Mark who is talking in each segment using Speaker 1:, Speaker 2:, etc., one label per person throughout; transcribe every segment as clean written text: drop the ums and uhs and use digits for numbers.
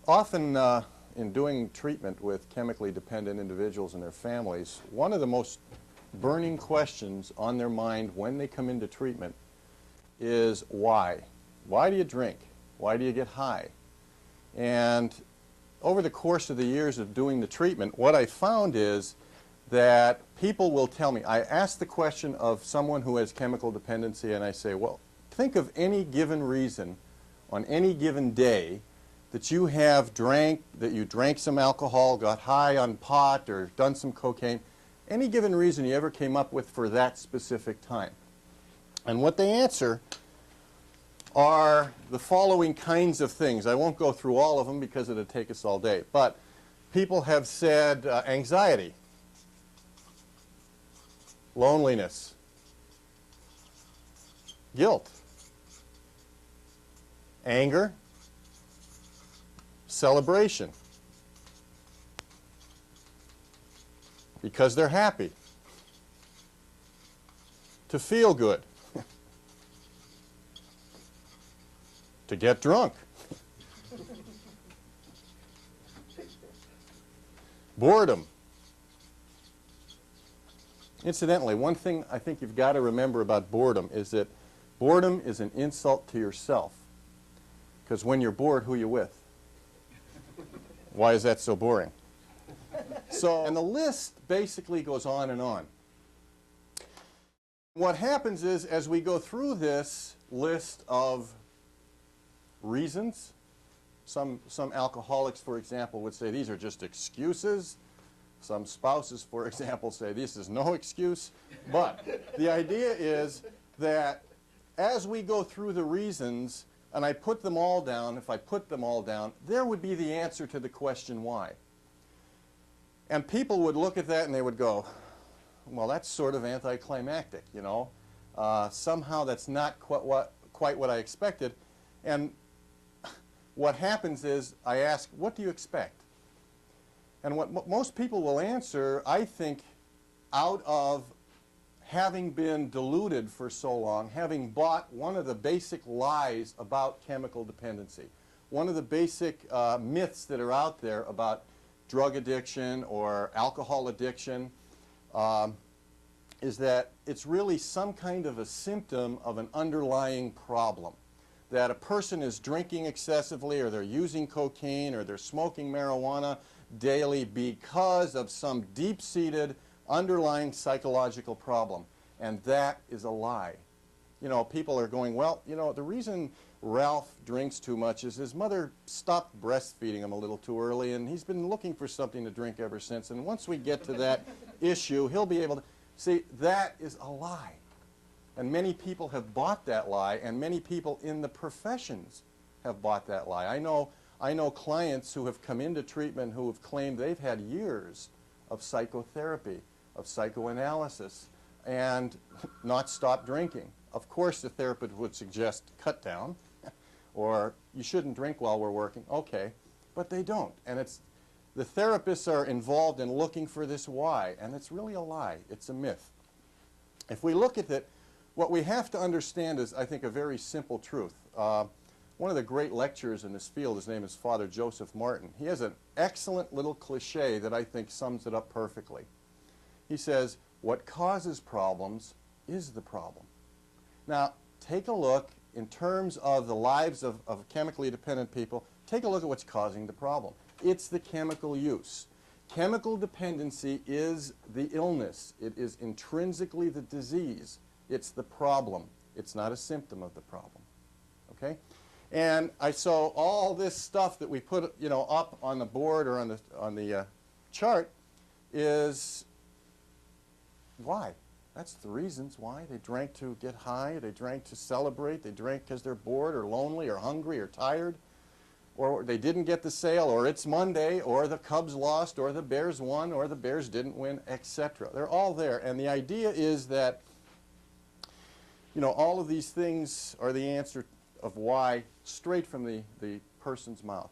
Speaker 1: Often in doing treatment with chemically dependent individuals and their families, one of the most burning questions on their mind when they come into treatment is why? Why do you drink? Why do you get high? And over the course of the years of doing the treatment, what I found is that people will tell me, I ask the question of someone who has chemical dependency and I say, well, think of any given reason on any given day that you have drank, that you drank some alcohol, got high on pot or done some cocaine, any given reason you ever came up with for that specific time. And what they answer are the following kinds of things. I won't go through all of them because it would take us all day. But people have said anxiety, loneliness, guilt, anger, celebration, because they're happy, to feel good, to get drunk, boredom. Incidentally, one thing I think you've got to remember about boredom is that boredom is an insult to yourself. Because when you're bored, who are you with? Why is that so boring? So, and the list basically goes on and on. What happens is, as we go through this list of reasons, some alcoholics, for example, would say these are just excuses. Some spouses, for example, say this is no excuse. But the idea is that as we go through the reasons, and I put them all down, if I put them all down, there would be the answer to the question why. And people would look at that and they would go, well, that's sort of anticlimactic, you know. Somehow that's not quite what I expected. And what happens is I ask, what do you expect? And what most people will answer, I think, out of having been deluded for so long, having bought one of the basic lies about chemical dependency, one of the basic myths that are out there about drug addiction or alcohol addiction, is that it's really some kind of a symptom of an underlying problem. That a person is drinking excessively, or they're using cocaine, or they're smoking marijuana daily because of some deep-seated underlying psychological problem. And that is a lie. You know, people are going, well, you know, the reason Ralph drinks too much is his mother stopped breastfeeding him a little too early, and he's been looking for something to drink ever since. And once we get to that issue, he'll be able to... See, that is a lie. And many people have bought that lie, and many people in the professions have bought that lie. I know clients who have come into treatment who have claimed they've had years of psychotherapy, of psychoanalysis, and not stop drinking. Of course, the therapist would suggest cut down, or you shouldn't drink while we're working. Okay, but they don't. And the therapists are involved in looking for this why, and it's really a lie. It's a myth. If we look at it, what we have to understand is, I think, a very simple truth. One of the great lecturers in this field, his name is Father Joseph Martin. He has an excellent little cliche that I think sums it up perfectly. He says, what causes problems is the problem. Now, take a look in terms of the lives of chemically dependent people. Take a look at what's causing the problem. It's the chemical use. Chemical dependency is the illness. It is intrinsically the disease. It's the problem. It's not a symptom of the problem. Okay? And I saw all this stuff that we put, you know, up on the board or on the chart is why. That's the reasons why. They drank to get high. They drank to celebrate. They drank because they're bored or lonely or hungry or tired. Or they didn't get the sale, or it's Monday, or the Cubs lost, or the Bears won, or the Bears didn't win, etc. They're all there. And the idea is that, you know, all of these things are the answer of why straight from the person's mouth.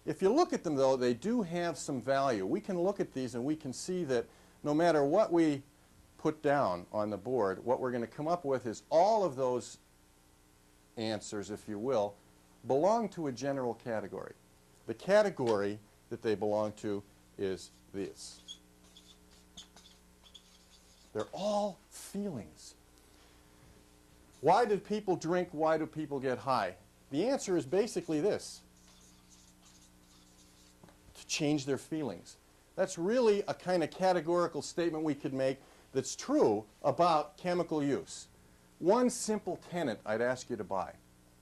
Speaker 1: If you look at them, though, they do have some value. We can look at these and we can see that no matter what we put down on the board, what we're going to come up with is all of those answers, if you will, belong to a general category. The category that they belong to is this. They're all feelings. Why do people drink? Why do people get high? The answer is basically this: to change their feelings. That's really a kind of categorical statement we could make that's true about chemical use. One simple tenet I'd ask you to buy,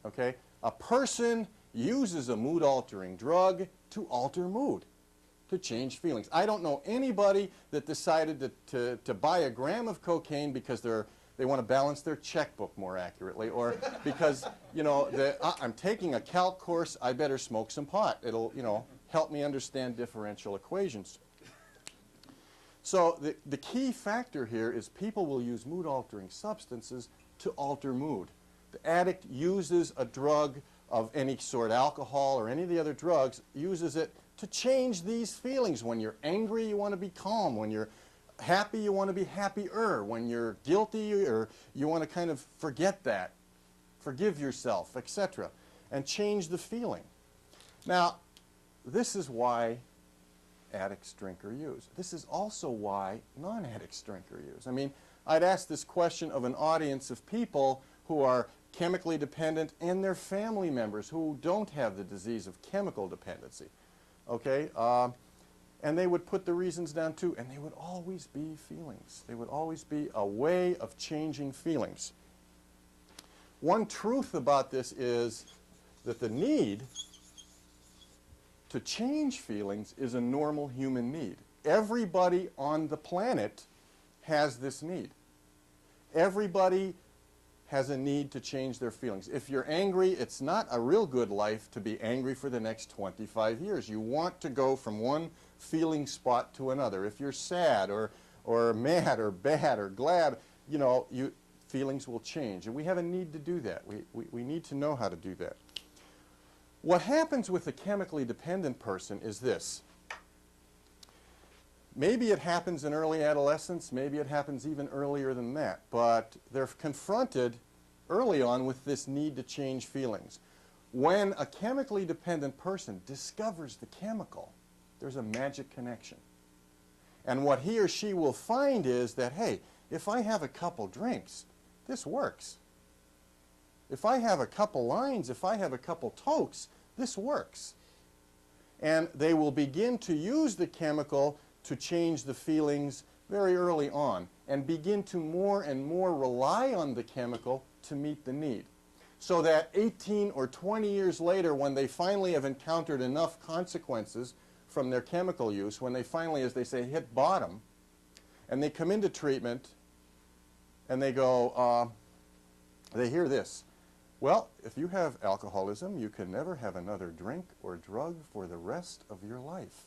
Speaker 1: okay? A person uses a mood-altering drug to alter mood, to change feelings. I don't know anybody that decided to buy a gram of cocaine because they want to balance their checkbook more accurately, or because, you know, I'm taking a calc course, I better smoke some pot. It'll, you know, help me understand differential equations. So the key factor here is people will use mood-altering substances to alter mood. The addict uses a drug of any sort, alcohol or any of the other drugs, uses it to change these feelings. When you're angry, you want to be calm. When you're happy, you want to be happier. When you're guilty, or you want to kind of forget that, forgive yourself, etc., and change the feeling. Now, this is why addicts drink or use. This is also why non-addicts drink or use. I mean, I'd ask this question of an audience of people who are chemically dependent and their family members who don't have the disease of chemical dependency. Okay? And they would put the reasons down too, and they would always be feelings. They would always be a way of changing feelings. One truth about this is that the need to change feelings is a normal human need. Everybody on the planet has this need. Everybody has a need to change their feelings. If you're angry, it's not a real good life to be angry for the next 25 years. You want to go from one feeling spot to another. If you're sad or mad or bad or glad, you know, feelings will change. And we have a need to do that. We need to know how to do that. What happens with a chemically dependent person is this. Maybe it happens in early adolescence, maybe it happens even earlier than that, but they're confronted early on with this need to change feelings. When a chemically dependent person discovers the chemical, there's a magic connection. And what he or she will find is that, hey, if I have a couple drinks, this works. If I have a couple lines, if I have a couple tokes, this works. And they will begin to use the chemical to change the feelings very early on and begin to more and more rely on the chemical to meet the need. So that 18 or 20 years later, when they finally have encountered enough consequences from their chemical use, when they finally, as they say, hit bottom, and they come into treatment and they go, they hear this: well, if you have alcoholism, you can never have another drink or drug for the rest of your life.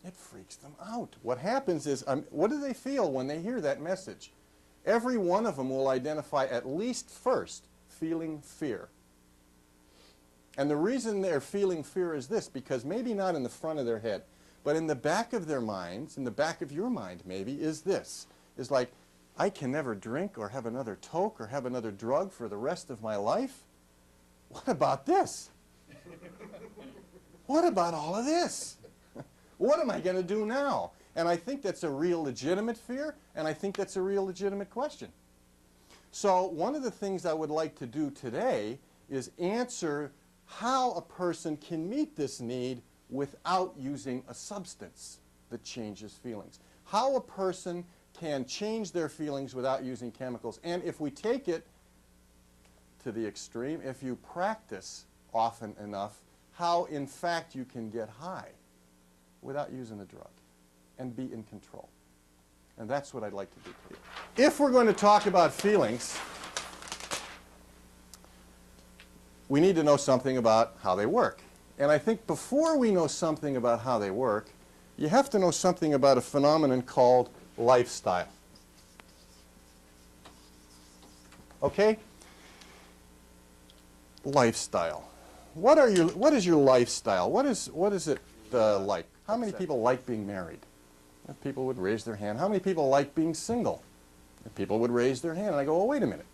Speaker 1: It freaks them out. What happens is, what do they feel when they hear that message? Every one of them will identify at least first feeling fear. And the reason they're feeling fear is this, because maybe not in the front of their head, but in the back of their minds, in the back of your mind maybe, is this. Is like, I can never drink or have another toke or have another drug for the rest of my life? What about this? What about all of this? What am I going to do now? And I think that's a real legitimate fear, and I think that's a real legitimate question. So one of the things I would like to do today is answer how a person can meet this need without using a substance that changes feelings. How a person can change their feelings without using chemicals. And if we take it to the extreme, if you practice often enough, how in fact you can get high without using a drug and be in control. And that's what I'd like to do today. If we're going to talk about feelings, we need to know something about how they work. And I think before we know something about how they work, you have to know something about a phenomenon called lifestyle. Okay? Lifestyle. What is your lifestyle? What is it like? How many people like being married? If people would raise their hand. How many people like being single? If people would raise their hand. And I go, oh, wait a minute.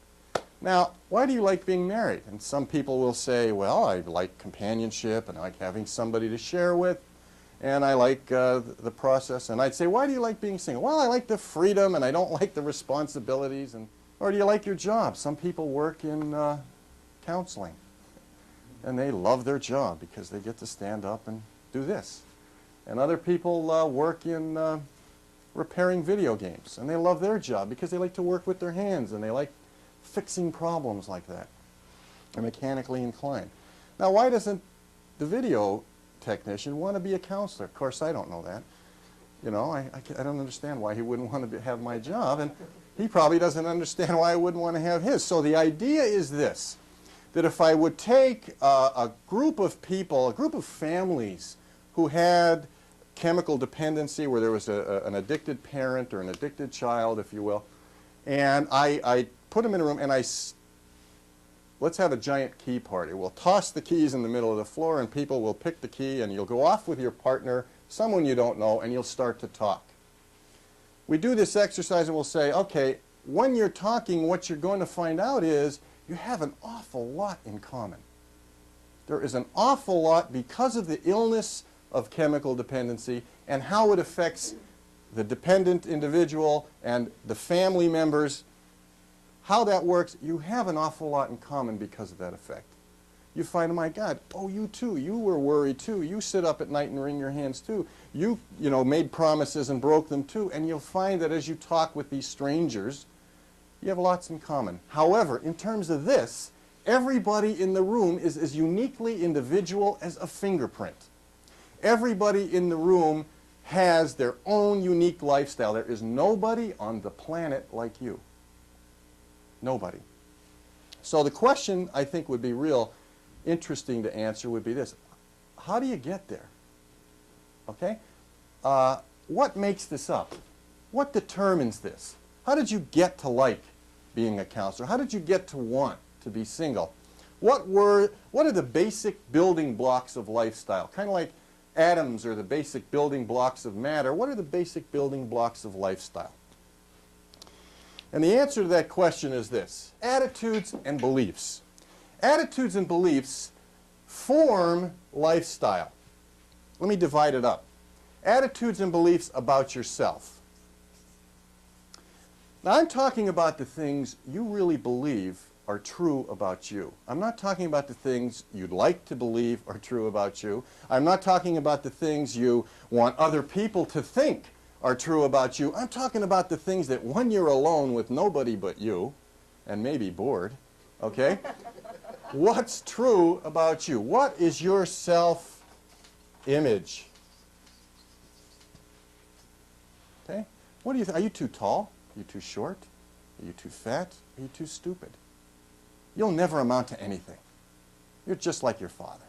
Speaker 1: Now, why do you like being married? And some people will say, well, I like companionship and I like having somebody to share with, and I like the process. And I'd say, why do you like being single? Well, I like the freedom and I don't like the responsibilities. Or do you like your job? Some people work in counseling, and they love their job because they get to stand up and do this. And other people work in repairing video games, and they love their job because they like to work with their hands and they like fixing problems like that. They're mechanically inclined. Now, why doesn't the video technician want to be a counselor? Of course, I don't know that. You know, I don't understand why he wouldn't want to have my job, and he probably doesn't understand why I wouldn't want to have his. So the idea is this, that if I would take a group of people, a group of families who had chemical dependency, where there was an addicted parent or an addicted child, if you will, and I put them in a room and let's have a giant key party. We'll toss the keys in the middle of the floor and people will pick the key and you'll go off with your partner, someone you don't know, and you'll start to talk. We do this exercise and we'll say, okay, when you're talking, what you're going to find out is you have an awful lot in common. There is an awful lot because of the illness of chemical dependency and how it affects the dependent individual and the family members. How that works, you have an awful lot in common because of that effect. You find, oh my God, oh, you too, you were worried too. You sit up at night and wring your hands too. You made promises and broke them too. And you'll find that as you talk with these strangers, you have lots in common. However, in terms of this, everybody in the room is as uniquely individual as a fingerprint. Everybody in the room has their own unique lifestyle. There is nobody on the planet like you. Nobody. So the question I think would be real interesting to answer would be this. How do you get there? Okay? What makes this up? What determines this? How did you get to like being a counselor? How did you get to want to be single? What are the basic building blocks of lifestyle? Kind of like atoms are the basic building blocks of matter. What are the basic building blocks of lifestyle? And the answer to that question is this: attitudes and beliefs. Attitudes and beliefs form lifestyle. Let me divide it up. Attitudes and beliefs about yourself. Now, I'm talking about the things you really believe are true about you. I'm not talking about the things you'd like to believe are true about you. I'm not talking about the things you want other people to think are true about you. I'm talking about the things that when you're alone with nobody but you, and maybe bored, okay? What's true about you? What is your self-image? Okay? What do you think? Are you too tall? Are you too short? Are you too fat? Are you too stupid? You'll never amount to anything. You're just like your father.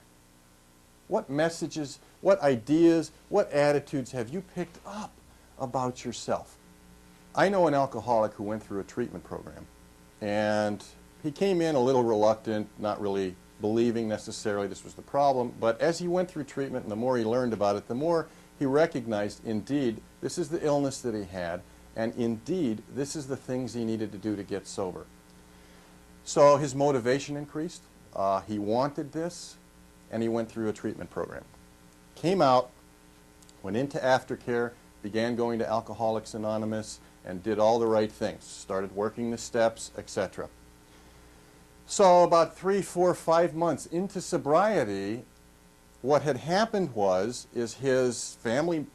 Speaker 1: What messages, what ideas, what attitudes have you picked up about yourself? I know an alcoholic who went through a treatment program, and he came in a little reluctant, not really believing necessarily this was the problem, but as he went through treatment and the more he learned about it, the more he recognized, indeed, this is the illness that he had, and indeed, this is the things he needed to do to get sober. So his motivation increased, he wanted this, and he went through a treatment program. Came out, went into aftercare, began going to Alcoholics Anonymous, and did all the right things. Started working the steps, etc. So about 3, 4, 5 months into sobriety, what had happened is his family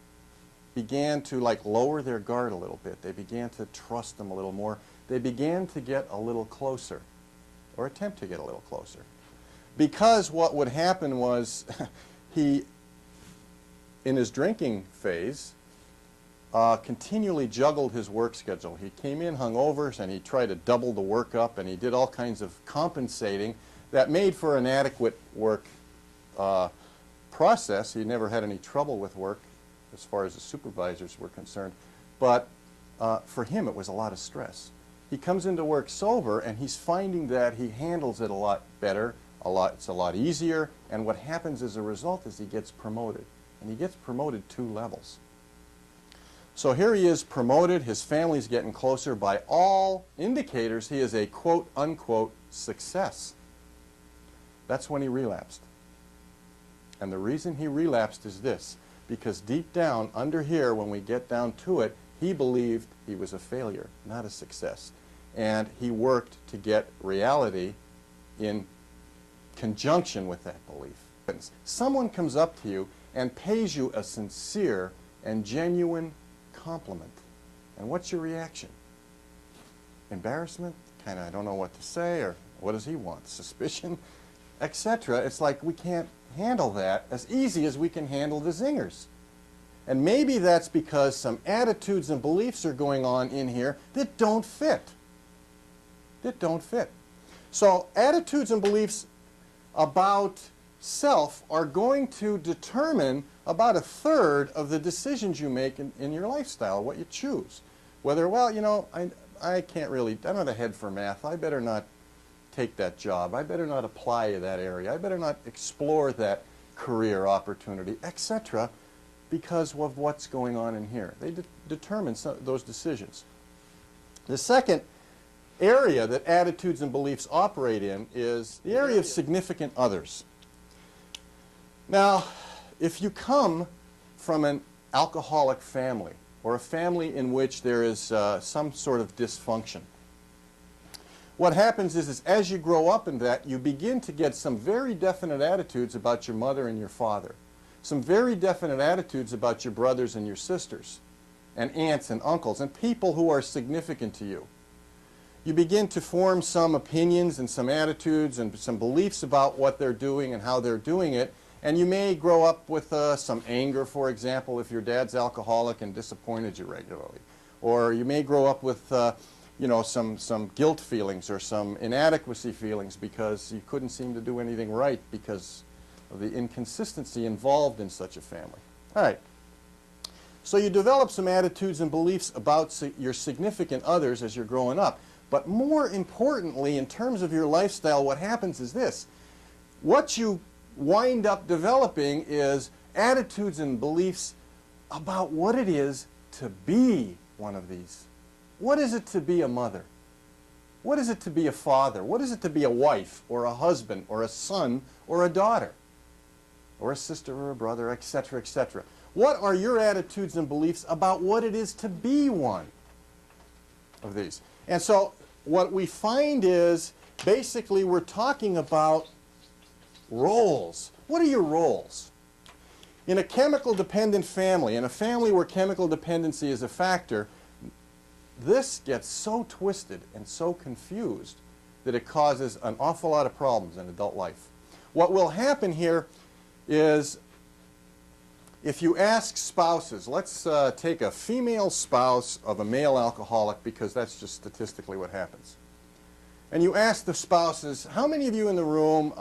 Speaker 1: began to lower their guard a little bit. They began to trust him a little more. They began to get a little closer, or attempt to get a little closer. Because what would happen was he, in his drinking phase, continually juggled his work schedule. He came in hungover and he tried to double the work up, and he did all kinds of compensating that made for an adequate work process. He never had any trouble with work as far as the supervisors were concerned, but for him it was a lot of stress. He comes into work sober and he's finding that he handles it a lot better, it's a lot easier, and what happens as a result is he gets promoted, and he gets promoted 2 levels. So here he is promoted, his family's getting closer. By all indicators, he is a quote-unquote success. That's when he relapsed. And the reason he relapsed is this, because deep down, under here, when we get down to it, he believed he was a failure, not a success. And he worked to get reality in conjunction with that belief. Someone comes up to you and pays you a sincere and genuine compliment. And what's your reaction? Embarrassment? Kind of, I don't know what to say, or what does he want? Suspicion? Etc. It's like we can't handle that as easy as we can handle the zingers. And maybe that's because some attitudes and beliefs are going on in here that don't fit. That don't fit. So attitudes and beliefs about self are going to determine about a third of the decisions you make in your lifestyle, what you choose. Whether, well, you know, I can't really, I don't have a head for math. I better not take that job. I better not apply to that area. I better not explore that career opportunity, etc., because of what's going on in here. They determine those decisions. The second area that attitudes and beliefs operate in is the area of significant others. Now, if you come from an alcoholic family or a family in which there is some sort of dysfunction, what happens is as you grow up in that, you begin to get some very definite attitudes about your mother and your father, some very definite attitudes about your brothers and your sisters, and aunts and uncles, and people who are significant to you. You begin to form some opinions and some attitudes and some beliefs about what they're doing and how they're doing it, and you may grow up with some anger, for example, if your dad's alcoholic and disappointed you regularly. Or you may grow up with you know, some guilt feelings or some inadequacy feelings because you couldn't seem to do anything right because of the inconsistency involved in such a family. All right. So you develop some attitudes and beliefs about your significant others as you're growing up. But more importantly, in terms of your lifestyle, what happens is this. What you wind up developing is attitudes and beliefs about what it is to be one of these. What is it to be a mother? What is it to be a father? What is it to be a wife or a husband or a son or a daughter or a sister or a brother, etc., etc.? What are your attitudes and beliefs about what it is to be one of these? And so what we find is basically we're talking about roles. What are your roles? In a chemical dependent family, in a family where chemical dependency is a factor, this gets so twisted and so confused that it causes an awful lot of problems in adult life. What will happen here is if you ask spouses, let's take a female spouse of a male alcoholic because that's just statistically what happens. And you ask the spouses, how many of you in the room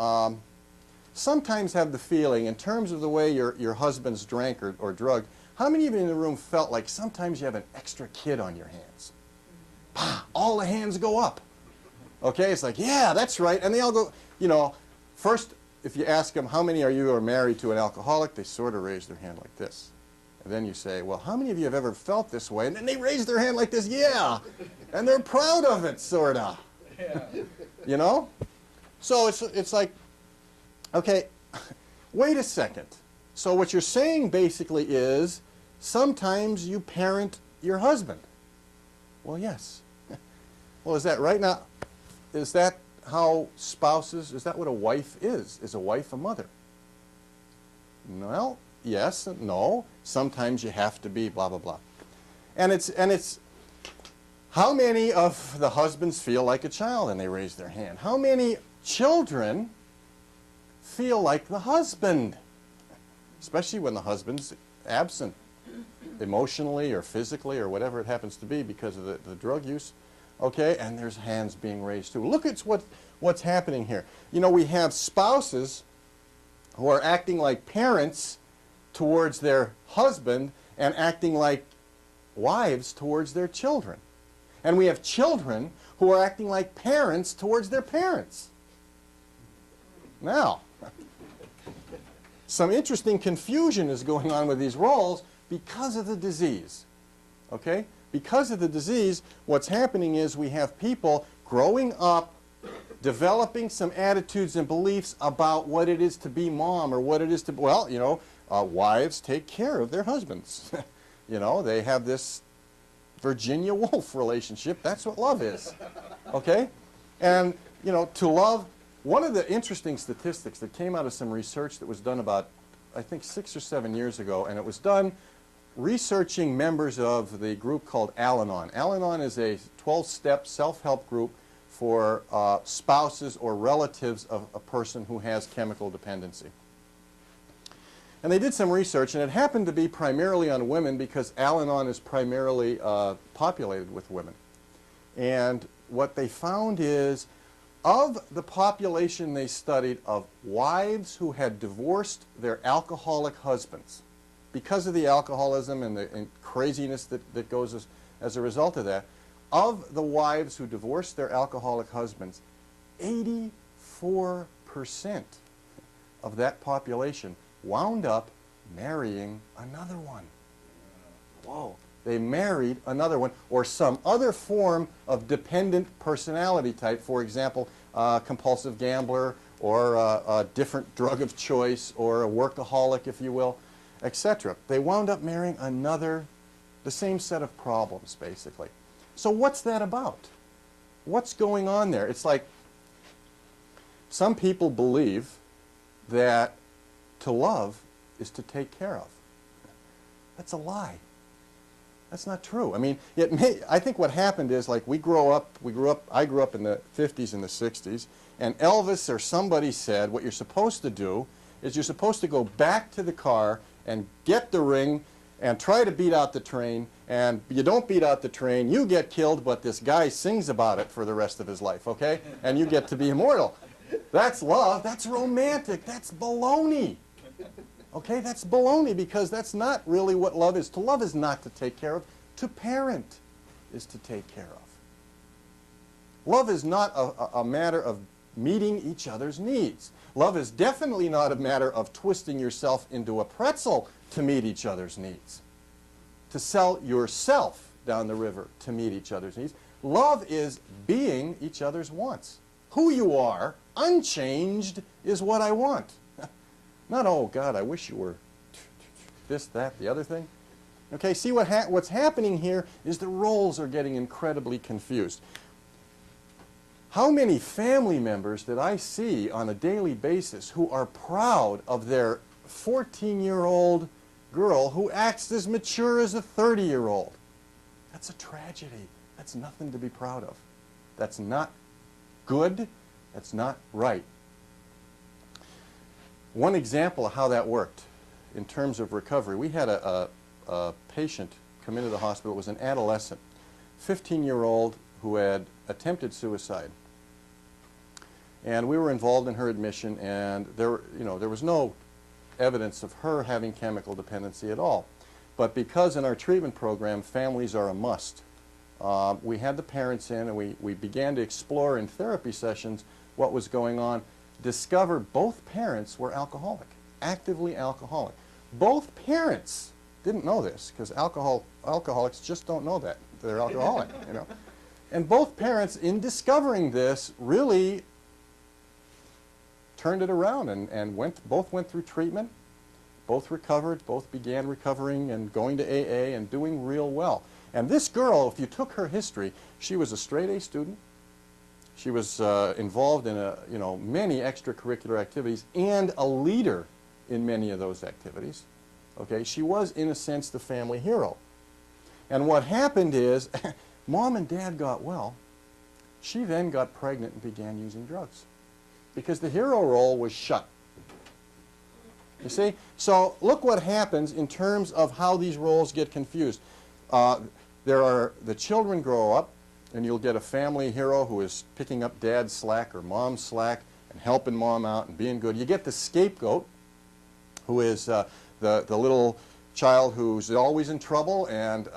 Speaker 1: sometimes have the feeling, in terms of the way your husband's drank or drugged, how many of you in the room felt like sometimes you have an extra kid on your hands? All the hands go up. Okay, it's like, yeah, that's right. And they all go, you know, first, if you ask them, how many of you are married to an alcoholic, they sort of raise their hand like this. And then you say, well, how many of you have ever felt this way? And then they raise their hand like this, yeah. And they're proud of it, sort of. Yeah. You know? So it's like, okay, wait a second. So what you're saying basically is sometimes you parent your husband. Well, yes. Well, is that right? Now, is that how spouses, is that what a wife is? Is a wife a mother? Well, yes and no. Sometimes you have to be blah, blah, blah. And it's how many of the husbands feel like a child? And they raise their hand. How many children feel like the husband? Especially when the husband's absent emotionally or physically or whatever it happens to be because of the drug use. Okay, and there's hands being raised too. Look at what's happening here. You know, we have spouses who are acting like parents towards their husband and acting like wives towards their children. And we have children who are acting like parents towards their parents. Now, some interesting confusion is going on with these roles because of the disease. Okay? Because of the disease, what's happening is we have people growing up, developing some attitudes and beliefs about what it is to be mom or what it is to, well, you know, wives take care of their husbands. You know, they have this Virginia Woolf relationship. That's what love is. Okay? And, you know, to love, one of the interesting statistics that came out of some research that was done about, I think, 6 or 7 years ago, and it was done researching members of the group called Al-Anon. Al-Anon is a 12-step self-help group for spouses or relatives of a person who has chemical dependency. And they did some research, and it happened to be primarily on women because Al-Anon is primarily populated with women. And what they found is, of the population they studied of wives who had divorced their alcoholic husbands, because of the alcoholism and the craziness that goes as a result of that, of the wives who divorced their alcoholic husbands, 84% of that population wound up marrying another one. Whoa. They married another one, or some other form of dependent personality type, for example, compulsive gambler, or a different drug of choice, or a workaholic, if you will, etc. They wound up marrying another, the same set of problems, basically. So what's that about? What's going on there? It's like some people believe that to love is to take care of. That's a lie. That's not true. I mean, I think what happened is, like, I grew up in the 50s and the 60s, and Elvis or somebody said what you're supposed to do is you're supposed to go back to the car and get the ring and try to beat out the train, and you don't beat out the train, you get killed, but this guy sings about it for the rest of his life, okay? And you get to be immortal. That's love. That's romantic. That's baloney. Okay, that's baloney, because that's not really what love is. To love is not to take care of. To parent is to take care of. Love is not a matter of meeting each other's needs. Love is definitely not a matter of twisting yourself into a pretzel to meet each other's needs. To sell yourself down the river to meet each other's needs. Love is being each other's wants. Who you are, unchanged, is what I want. Not, oh, God, I wish you were this, that, the other thing. Okay, see what's happening here is the roles are getting incredibly confused. How many family members that I see on a daily basis who are proud of their 14-year-old girl who acts as mature as a 30-year-old? That's a tragedy. That's nothing to be proud of. That's not good. That's not right. One example of how that worked in terms of recovery, we had a patient come into the hospital. It was an adolescent, 15-year-old, who had attempted suicide. And we were involved in her admission, and there was no evidence of her having chemical dependency at all. But because in our treatment program, families are a must, we had the parents in, and we began to explore in therapy sessions what was going on. Discover both parents were alcoholic, actively alcoholic. Both parents didn't know this, because alcoholics just don't know that they're alcoholic, you know. And both parents, in discovering this, really turned it around and both went through treatment, both recovered, both began recovering and going to AA and doing real well. And this girl, if you took her history, she was a straight-A student. She was involved in many extracurricular activities and a leader in many of those activities. Okay, she was, in a sense, the family hero. And what happened is, Mom and Dad got well. She then got pregnant and began using drugs because the hero role was shut. You see? So look what happens in terms of how these roles get confused. The children grow up, and you'll get a family hero who is picking up dad's slack or mom's slack and helping mom out and being good. You get the scapegoat, who is the little child who's always in trouble and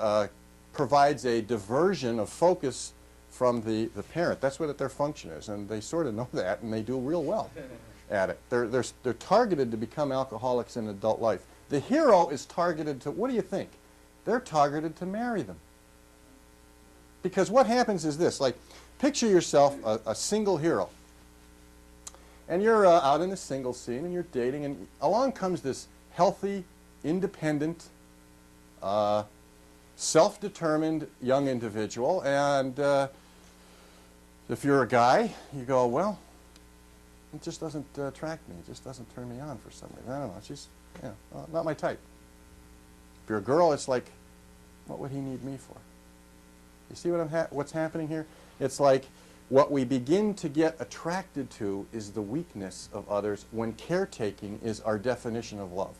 Speaker 1: provides a diversion of focus from the parent. That's what their function is, and they sort of know that, and they do real well at it. They're targeted to become alcoholics in adult life. The hero is targeted to, what do you think? they're targeted to marry them. Because what happens is this, like, picture yourself a single hero. And you're out in the single scene and you're dating, and along comes this healthy, independent, self-determined young individual. And if you're a guy, you go, well, it just doesn't attract me. It just doesn't turn me on for some reason. I don't know. It's just, not my type. If you're a girl, it's like, what would he need me for? You see what's happening here? It's like what we begin to get attracted to is the weakness of others when caretaking is our definition of love.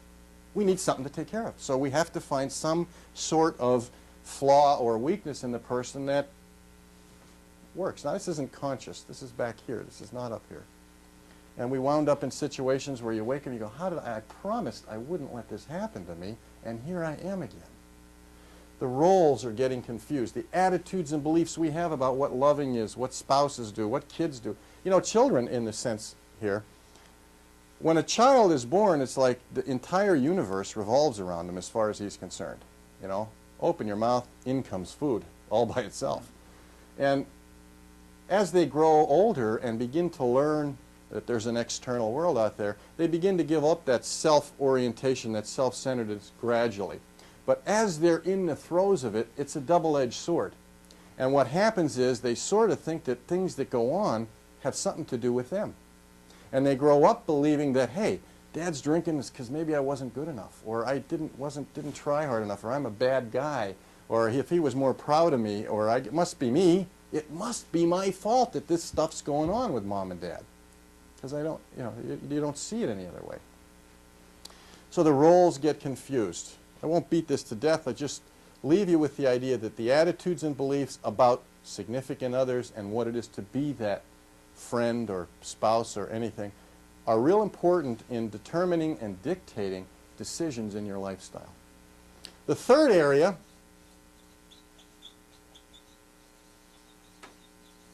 Speaker 1: We need something to take care of. So we have to find some sort of flaw or weakness in the person that works. Now, this isn't conscious. This is back here. This is not up here. And we wound up in situations where you wake up and you go, how did I promised I wouldn't let this happen to me, and here I am again. The roles are getting confused. The attitudes and beliefs we have about what loving is, what spouses do, what kids do. You know, children, in the sense here, when a child is born, it's like the entire universe revolves around him as far as he's concerned. You know, open your mouth, in comes food, all by itself. And as they grow older and begin to learn that there's an external world out there, they begin to give up that self-orientation, that self-centeredness gradually. But as they're in the throes of it, it's a double-edged sword. And what happens is they sort of think that things that go on have something to do with them. And they grow up believing that, hey, Dad's drinking because maybe I wasn't good enough, or I didn't try hard enough, or I'm a bad guy, or if he was more proud of me, or it must be me. It must be my fault that this stuff's going on with Mom and Dad. Because I don't, you don't see it any other way. So the roles get confused. I won't beat this to death. I just leave you with the idea that the attitudes and beliefs about significant others and what it is to be that friend or spouse or anything are real important in determining and dictating decisions in your lifestyle. The third area,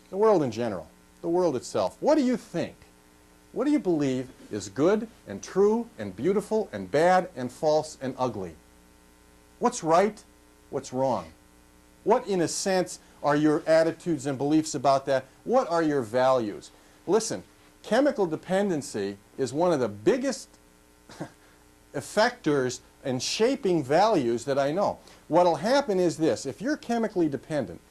Speaker 1: the world in general, the world itself. What do you think? What do you believe is good and true and beautiful and bad and false and ugly? What's right? What's wrong? What, in a sense, are your attitudes and beliefs about that? What are your values? Listen, chemical dependency is one of the biggest effectors in shaping values that I know. What will happen is this. If you're chemically dependent,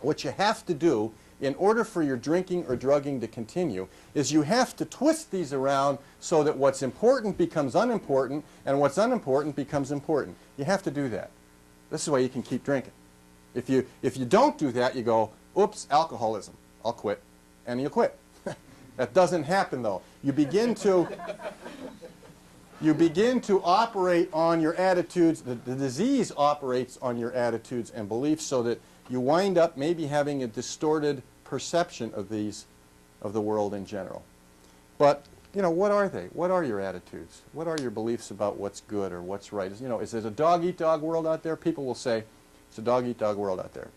Speaker 1: what you have to do in order for your drinking or drugging to continue is you have to twist these around so that what's important becomes unimportant and what's unimportant becomes important. You have to do that. This is why you can keep drinking. If you don't do that, you go, oops, alcoholism, I'll quit, and you quit. That doesn't happen, though. You begin to operate on your attitudes. The disease operates on your attitudes and beliefs so that you wind up maybe having a distorted perception of the world in general. But, what are they? What are your attitudes? What are your beliefs about what's good or what's right? Is it a dog-eat-dog world out there? People will say, it's a dog-eat-dog world out there.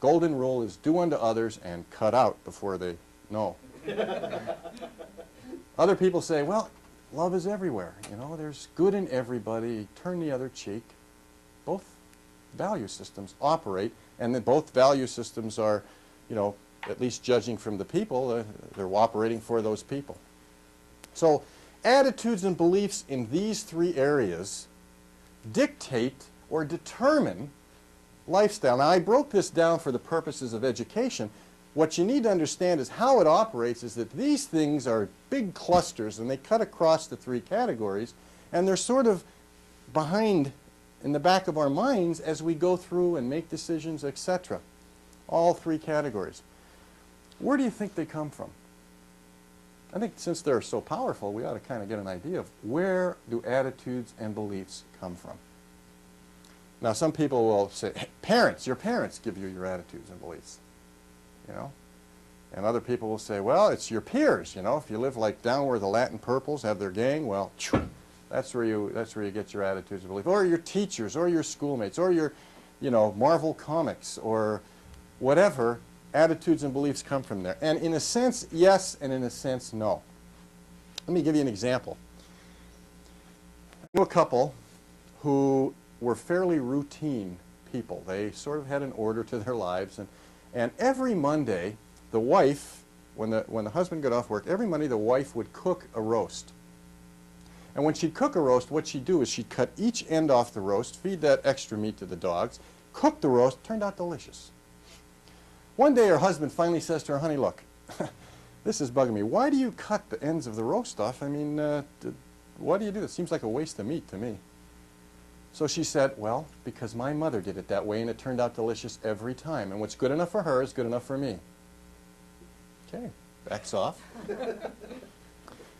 Speaker 1: Golden rule is do unto others and cut out before they know. Other people say, well, love is everywhere. There's good in everybody. Turn the other cheek. Both value systems operate, and then both value systems are, at least judging from the people, they're operating for those people. So attitudes and beliefs in these three areas dictate or determine lifestyle. Now, I broke this down for the purposes of education. What you need to understand is how it operates is that these things are big clusters, and they cut across the three categories, and they're sort of behind in the back of our minds as we go through and make decisions, etc. All three categories. Where do you think they come from? I think since they're so powerful, we ought to kind of get an idea of where do attitudes and beliefs come from. Now, some people will say, hey, your parents give you your attitudes and beliefs, And other people will say, well, it's your peers, If you live like down where the Latin purples have their gang, well, that's where you get your attitudes and beliefs. Or your teachers, or your schoolmates, or your, Marvel comics, or whatever. Attitudes and beliefs come from there. And in a sense, yes, and in a sense, no. Let me give you an example. I know a couple who were fairly routine people. They sort of had an order to their lives. And every Monday, the wife, when the husband got off work, every Monday the wife would cook a roast. And when she'd cook a roast, what she'd do is she'd cut each end off the roast, feed that extra meat to the dogs, cook the roast, turned out delicious. One day her husband finally says to her, honey, look, this is bugging me. Why do you cut the ends of the roast off? I mean, why do you do this? Seems like a waste of meat to me. So she said, well, because my mother did it that way and it turned out delicious every time. And what's good enough for her is good enough for me. Okay, backs off.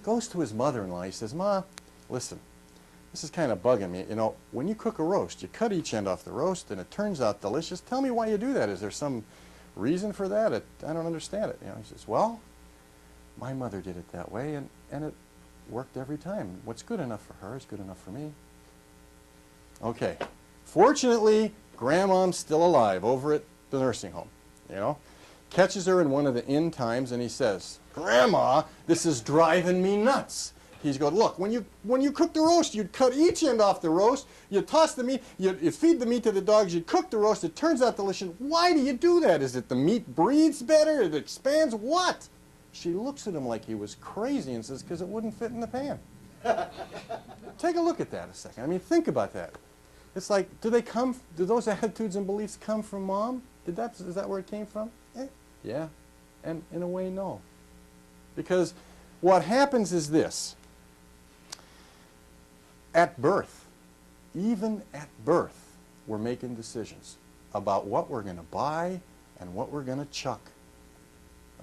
Speaker 1: Goes to his mother-in-law. He says, Ma, listen, this is kind of bugging me. You know, when you cook a roast, you cut each end off the roast and it turns out delicious. Tell me why you do that. Is there some reason for that? I don't understand it. You know, he says, well, my mother did it that way and it worked every time. What's good enough for her is good enough for me. Okay. Fortunately, Grandma's still alive over at the nursing home, you know. Catches her in one of the inn times and he says, Grandma, this is driving me nuts. He's going, look, when you cook the roast, you'd cut each end off the roast, you toss the meat, you feed the meat to the dogs, you cook the roast, it turns out delicious. Why do you do that? Is it the meat breathes better, it expands, what? She looks at him like he was crazy and says, because it wouldn't fit in the pan. Take a look at that a second. I mean, think about that. It's like, do those attitudes and beliefs come from Mom? Is that where it came from? Yeah. And in a way, no. Because what happens is this. At birth, even at birth, we're making decisions about what we're going to buy and what we're going to chuck.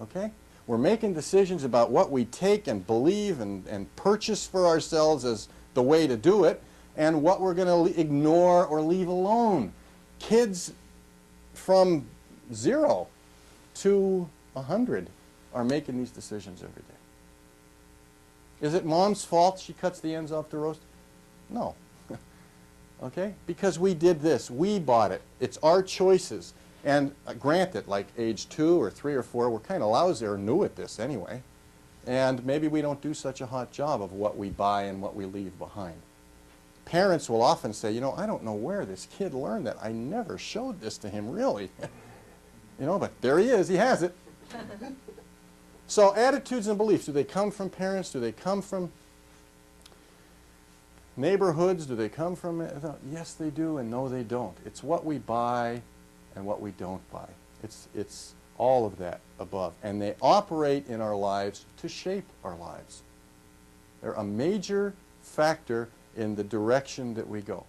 Speaker 1: Okay? We're making decisions about what we take and believe and purchase for ourselves as the way to do it, and what we're going to ignore or leave alone. Kids from 0 to 100 are making these decisions every day. Is it Mom's fault she cuts the ends off the roast? No. Okay? Because we did this. We bought it. It's our choices. And granted, like age 2 or 3 or 4, we're kind of lousy or new at this anyway. And maybe we don't do such a hot job of what we buy and what we leave behind. Parents will often say, you know, I don't know where this kid learned that. I never showed this to him, really. You know, but there he is. He has it. So attitudes and beliefs, do they come from parents? Do they come from neighborhoods? Do they come from... Yes, they do, and no, they don't. It's what we buy and what we don't buy. It's all of that above. And they operate in our lives to shape our lives. They're a major factor in the direction that we go.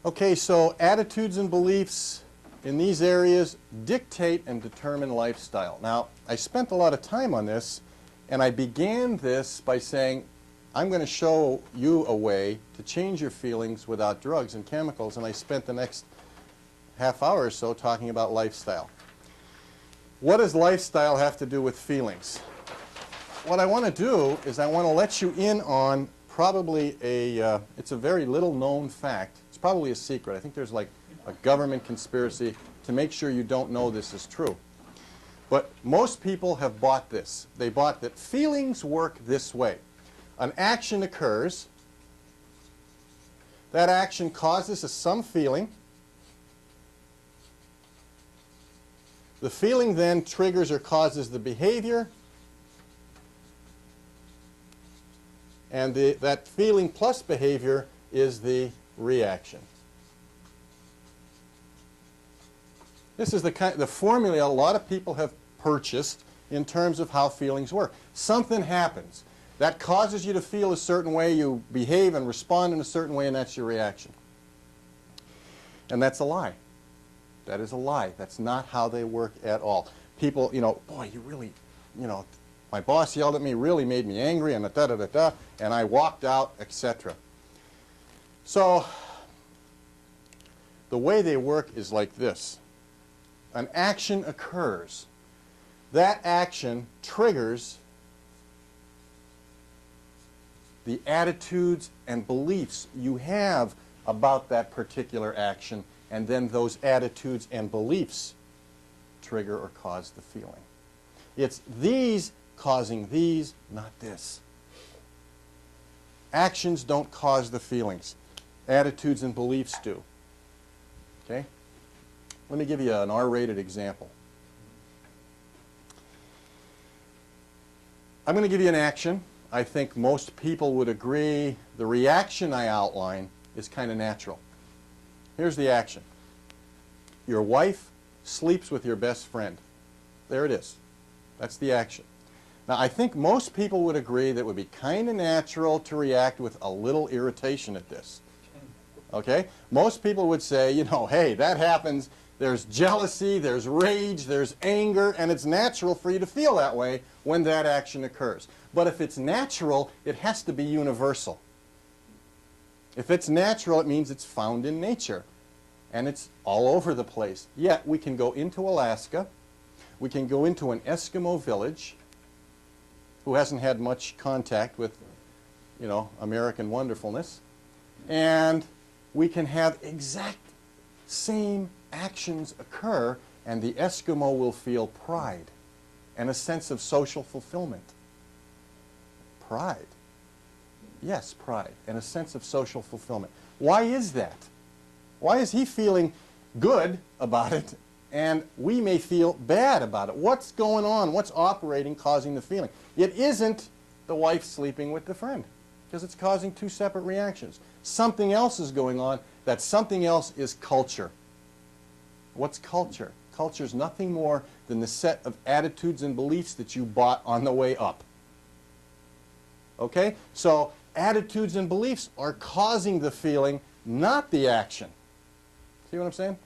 Speaker 1: Okay, so attitudes and beliefs in these areas dictate and determine lifestyle. Now, I spent a lot of time on this, and I began this by saying, I'm going to show you a way to change your feelings without drugs and chemicals, and I spent the next half hour or so talking about lifestyle. What does lifestyle have to do with feelings? What I want to do is I want to let you in on probably it's a very little known fact. It's probably a secret. I think there's like a government conspiracy to make sure you don't know this is true. But most people have bought this. They bought that feelings work this way. An action occurs. That action causes some feeling. The feeling then triggers or causes the behavior. And that feeling plus behavior is the reaction. This is the formula a lot of people have purchased in terms of how feelings work. Something happens. That causes you to feel a certain way, you behave and respond in a certain way, and that's your reaction. And that's a lie. That is a lie. That's not how they work at all. People, you know, boy, you really, you know, my boss yelled at me, really made me angry, and da-da-da-da, and I walked out, etc. So, the way they work is like this. An action occurs. That action triggers the attitudes and beliefs you have about that particular action, and then those attitudes and beliefs trigger or cause the feeling. It's these causing these, not this. Actions don't cause the feelings. attitudes and beliefs do. Okay? Let me give you an R-rated example. I'm going to give you an action. I think most people would agree the reaction I outline is kind of natural. Here's the action. Your wife sleeps with your best friend. There it is. That's the action. Now, I think most people would agree that it would be kind of natural to react with a little irritation at this. Okay? Most people would say, you know, hey, that happens. There's jealousy, there's rage, there's anger, and it's natural for you to feel that way when that action occurs. But if it's natural, it has to be universal. If it's natural, it means it's found in nature. And it's all over the place. Yet, we can go into Alaska, we can go into an Eskimo village who hasn't had much contact with, you know, American wonderfulness, and we can have exact same actions occur, and the Eskimo will feel pride and a sense of social fulfillment. Pride. Yes, pride and a sense of social fulfillment. Why is that? Why is he feeling good about it and we may feel bad about it? What's going on? What's operating, causing the feeling? It isn't the wife sleeping with the friend, because it's causing two separate reactions. Something else is going on. That something else is culture. What's culture? Culture is nothing more than the set of attitudes and beliefs that you bought on the way up. Okay? So attitudes and beliefs are causing the feeling, not the action. See what I'm saying?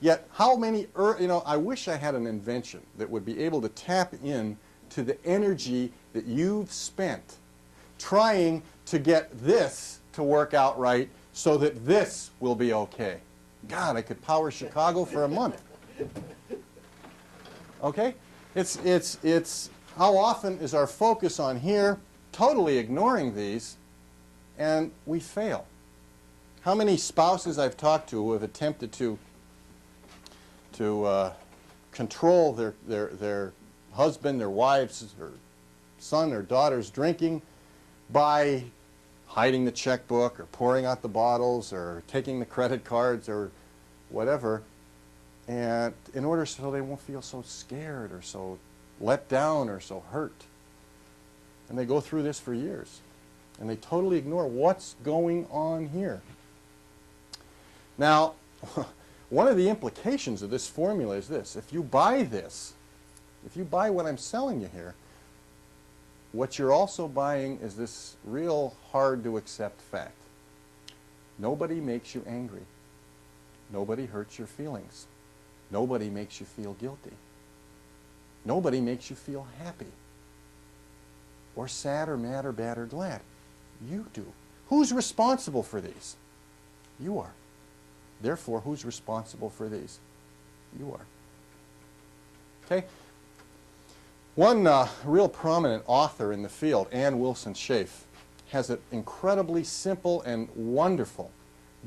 Speaker 1: Yet, how many, you know, I wish I had an invention that would be able to tap in to the energy that you've spent trying to get this to work out right so that this will be okay. God, I could power Chicago for a month. Okay? It's how often is our focus on here, totally ignoring these, and we fail. How many spouses I've talked to who have attempted to control their husband, their wives, or son or daughter's drinking by hiding the checkbook or pouring out the bottles or taking the credit cards or whatever, and in order so they won't feel so scared or so let down or so hurt. And they go through this for years, and they totally ignore what's going on here. Now, one of the implications of this formula is this. If you buy this, if you buy what I'm selling you here, what you're also buying is this real hard to accept fact. Nobody makes you angry. Nobody hurts your feelings. Nobody makes you feel guilty. Nobody makes you feel happy or sad or mad or bad or glad. You do. Who's responsible for these? You are. Therefore, who's responsible for these? You are. Okay? One real prominent author in the field, Ann Wilson Schaaf, has an incredibly simple and wonderful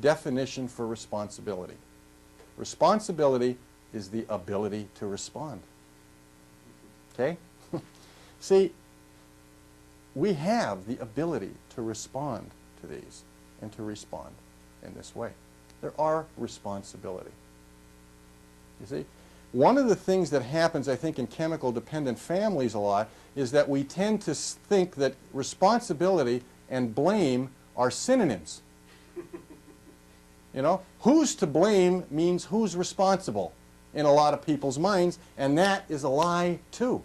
Speaker 1: definition for responsibility. Responsibility is the ability to respond. Okay? See, we have the ability to respond to these and to respond in this way. They're our responsibility. You see? One of the things that happens, I think, in chemical-dependent families a lot is that we tend to think that responsibility and blame are synonyms. You know, who's to blame means who's responsible in a lot of people's minds, and that is a lie too.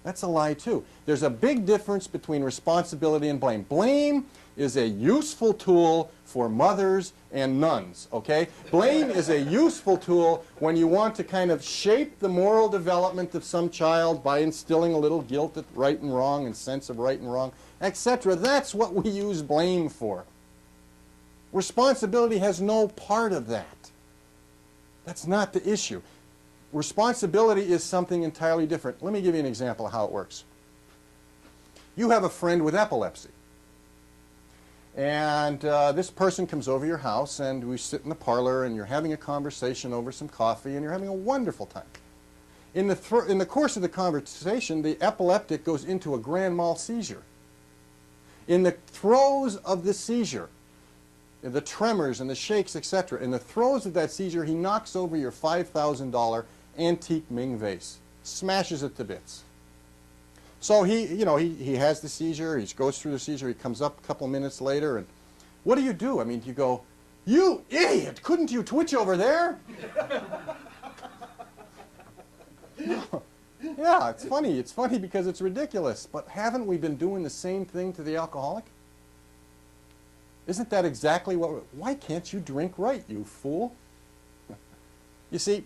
Speaker 1: That's a lie too. There's a big difference between responsibility and blame. Blame is a useful tool for mothers and nuns, okay? Blame is a useful tool when you want to kind of shape the moral development of some child by instilling a little guilt at right and wrong and sense of right and wrong, etc. That's what we use blame for. Responsibility has no part of that. That's not the issue. Responsibility is something entirely different. Let me give you an example of how it works. You have a friend with epilepsy. And this person comes over your house, and we sit in the parlor, and you're having a conversation over some coffee, and you're having a wonderful time. In the course of the conversation, the epileptic goes into a grand mal seizure. In the throes of the seizure, the tremors and the shakes, etc. In the throes of that seizure, he knocks over your $5,000 antique Ming vase, smashes it to bits. So he has the seizure, he goes through the seizure, he comes up a couple minutes later, and what do you do? I mean, you go, "You idiot, couldn't you twitch over there?" Yeah, it's funny. It's funny because it's ridiculous. But haven't we been doing the same thing to the alcoholic? Isn't that exactly what... Why can't you drink right, you fool? You see,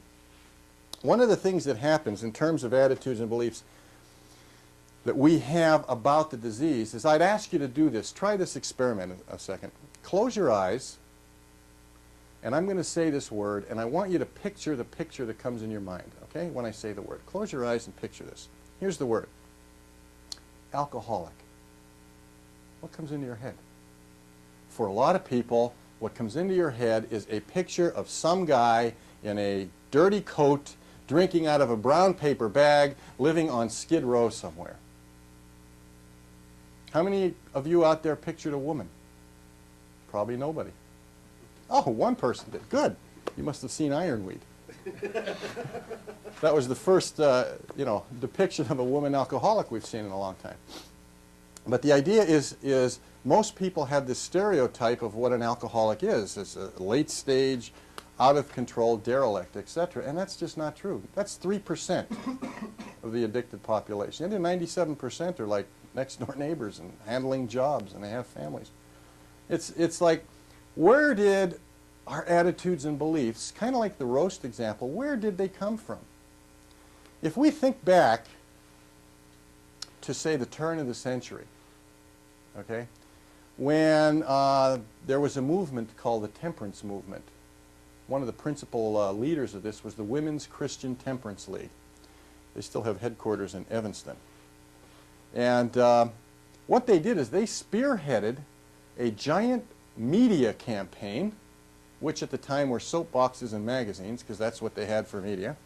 Speaker 1: one of the things that happens in terms of attitudes and beliefs that we have about the disease is, I'd ask you to do this. Try this experiment a second. Close your eyes, and I'm going to say this word, and I want you to picture the picture that comes in your mind, okay, when I say the word. Close your eyes and picture this. Here's the word. Alcoholic. What comes into your head? For a lot of people, what comes into your head is a picture of some guy in a dirty coat, drinking out of a brown paper bag, living on Skid Row somewhere. How many of you out there pictured a woman? Probably nobody. Oh, one person did. Good. You must have seen Ironweed. That was the first, depiction of a woman alcoholic we've seen in a long time. But the idea is most people have this stereotype of what an alcoholic is. It's a late stage, out of control, derelict, etc. And that's just not true. That's 3% of the addicted population. And 97% are like next door neighbors and handling jobs, and they have families. It's like, where did our attitudes and beliefs, kind of like the roast example, where did they come from? If we think back to, say, the turn of the century, okay, when there was a movement called the Temperance Movement. One of the principal leaders of this was the Women's Christian Temperance League. They still have headquarters in Evanston. And what they did is they spearheaded a giant media campaign, which at the time were soapboxes and magazines, because that's what they had for media.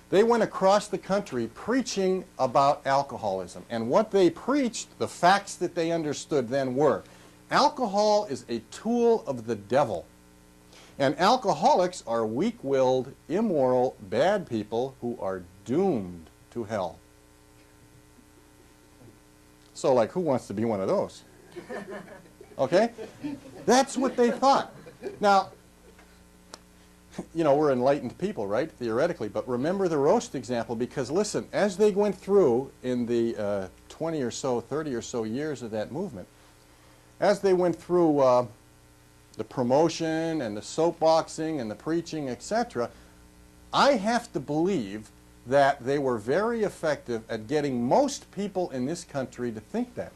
Speaker 1: They went across the country preaching about alcoholism. And what they preached, the facts that they understood then were, alcohol is a tool of the devil. And alcoholics are weak-willed, immoral, bad people who are doomed to hell. So, like, who wants to be one of those? Okay? That's what they thought. Now, we're enlightened people, right, theoretically, but remember the roast example, because listen, as they went through in the 20 or so, 30 or so years of that movement, as they went through the promotion and the soapboxing and the preaching, etc., I have to believe that they were very effective at getting most people in this country to think that.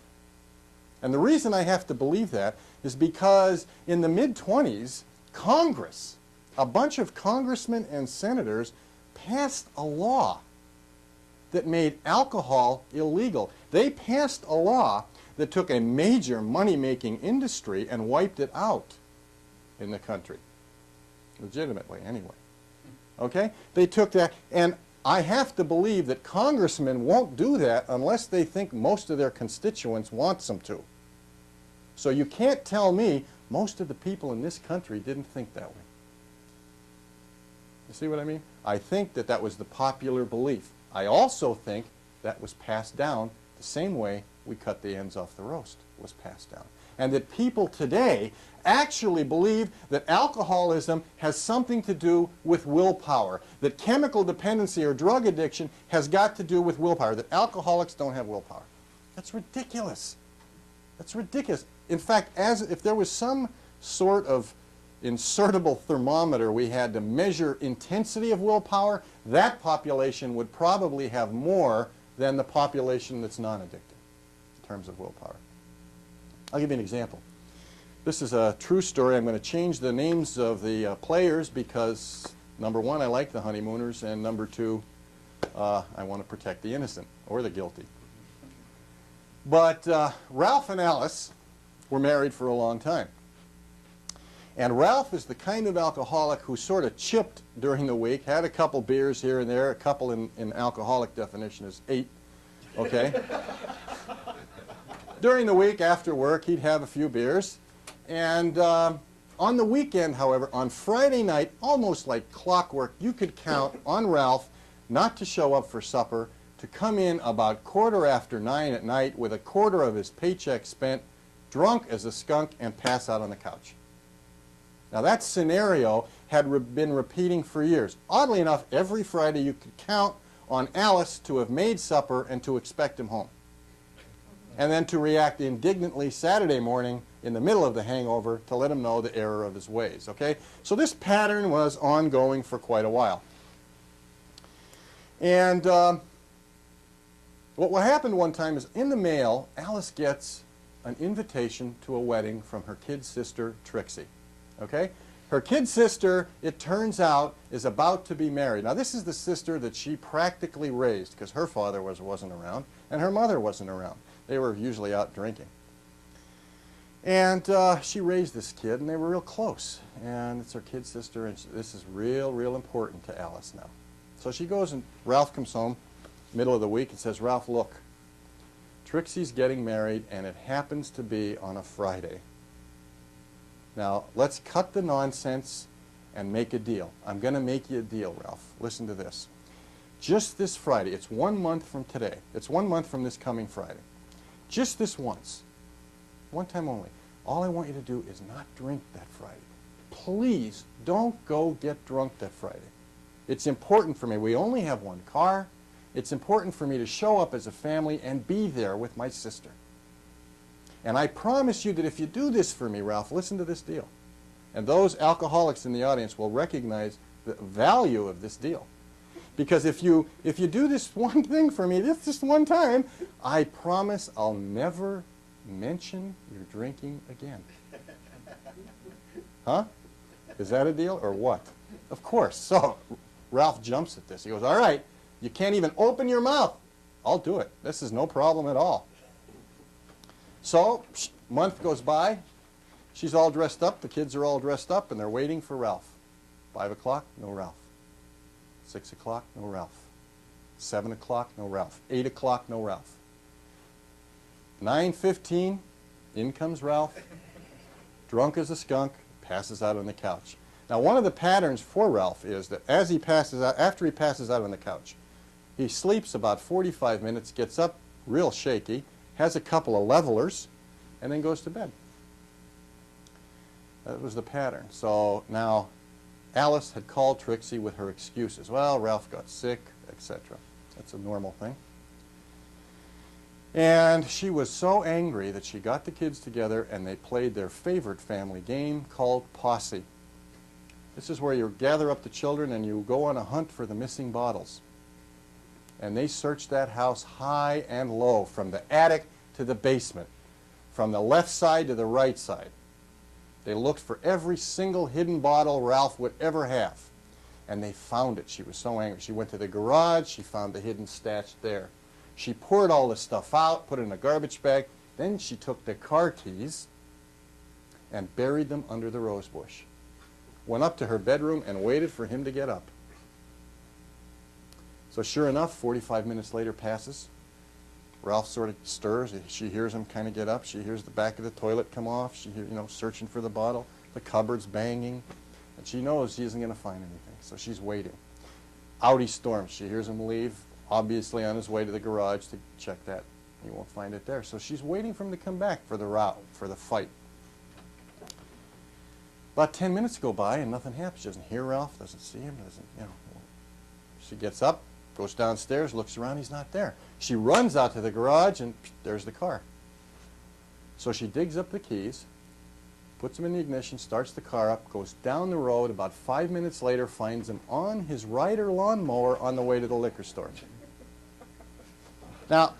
Speaker 1: And the reason I have to believe that is because in the mid-20s, Congress, a bunch of congressmen and senators passed a law that made alcohol illegal. They passed a law that took a major money-making industry and wiped it out in the country. Legitimately, anyway. Okay? They took that, and I have to believe that congressmen won't do that unless they think most of their constituents want them to. So you can't tell me most of the people in this country didn't think that way. You see what I mean? I think that that was the popular belief. I also think that was passed down the same way we cut the ends off the roast was passed down. And that people today actually believe that alcoholism has something to do with willpower, that chemical dependency or drug addiction has got to do with willpower, that alcoholics don't have willpower. That's ridiculous. That's ridiculous. In fact, as if there was some sort of insertable thermometer we had to measure intensity of willpower, that population would probably have more than the population that's non-addicted in terms of willpower. I'll give you an example. This is a true story. I'm going to change the names of the players because, number one, I like the honeymooners, and number two, I want to protect the innocent or the guilty. But Ralph and Alice were married for a long time. And Ralph is the kind of alcoholic who sort of chipped during the week, had a couple beers here and there. A couple in alcoholic definition is 8, okay? During the week after work, he'd have a few beers. And On the weekend, however, on Friday night, almost like clockwork, you could count on Ralph not to show up for supper, to come in about 9:15 at night with a quarter of his paycheck spent, drunk as a skunk, and pass out on the couch. Now that scenario had been repeating for years. Oddly enough, every Friday you could count on Alice to have made supper and to expect him home, and then to react indignantly Saturday morning in the middle of the hangover to let him know the error of his ways. Okay? So this pattern was ongoing for quite a while. And what happened one time is, in the mail, Alice gets an invitation to a wedding from her kid sister, Trixie. Okay? Her kid sister, it turns out, is about to be married. Now, this is the sister that she practically raised, because her father wasn't around, and her mother wasn't around. They were usually out drinking. And she raised this kid, and they were real close. And it's her kid sister, and this is real important to Alice now. So she goes, and Ralph comes home, middle of the week, and says, Ralph, look, Trixie's getting married, and it happens to be on a Friday. Now, let's cut the nonsense and make a deal. I'm going to make you a deal, Ralph. Listen to this. Just this Friday, it's 1 month from today. It's 1 month from this coming Friday. Just this once. One time only. All I want you to do is not drink that Friday. Please don't go get drunk that Friday. It's important for me. We only have one car. It's important for me to show up as a family and be there with my sister. And I promise you that if you do this for me, Ralph, listen to this deal. And those alcoholics in the audience will recognize the value of this deal. Because if you do this one thing for me, just one time, I promise I'll never mention your drinking again. Huh? Is that a deal or what? Of course. So Ralph jumps at this. He goes, all right, you can't even open your mouth. I'll do it. This is no problem at all. So, month goes by. She's all dressed up. The kids are all dressed up, and they're waiting for Ralph. 5 o'clock, no Ralph. 6 o'clock, no Ralph. 7 o'clock, no Ralph. 8 o'clock, no Ralph. 9:15, in comes Ralph, drunk as a skunk, passes out on the couch. Now, one of the patterns for Ralph is that as he passes out, after he passes out on the couch, he sleeps about 45 minutes, gets up real shaky, has a couple of levelers, and then goes to bed. That was the pattern. So now Alice had called Trixie with her excuses. Well, Ralph got sick, etc. That's a normal thing. And she was so angry that she got the kids together and they played their favorite family game called Posse. This is where you gather up the children and you go on a hunt for the missing bottles. And they searched that house high and low, from the attic to the basement, from the left side to the right side. They looked for every single hidden bottle Ralph would ever have. And they found it. She was so angry. She went to the garage. She found the hidden stash there. She poured all the stuff out, put it in a garbage bag. Then she took the car keys and buried them under the rose bush. Went up to her bedroom and waited for him to get up. So sure enough, 45 minutes later passes. Ralph sort of stirs. She hears him kind of get up. She hears the back of the toilet come off. She hears, searching for the bottle. The cupboard's banging. And she knows she isn't going to find anything. So she's waiting. Out he storms. She hears him leave, obviously on his way to the garage to check that. He won't find it there. So she's waiting for him to come back for the row, for the fight. About 10 minutes go by and nothing happens. She doesn't hear Ralph, doesn't see him, She gets up, goes downstairs, looks around, he's not there. She runs out to the garage and there's the car. So she digs up the keys, puts them in the ignition, starts the car up, goes down the road. About 5 minutes later, finds him on his Ryder lawnmower on the way to the liquor store. Now,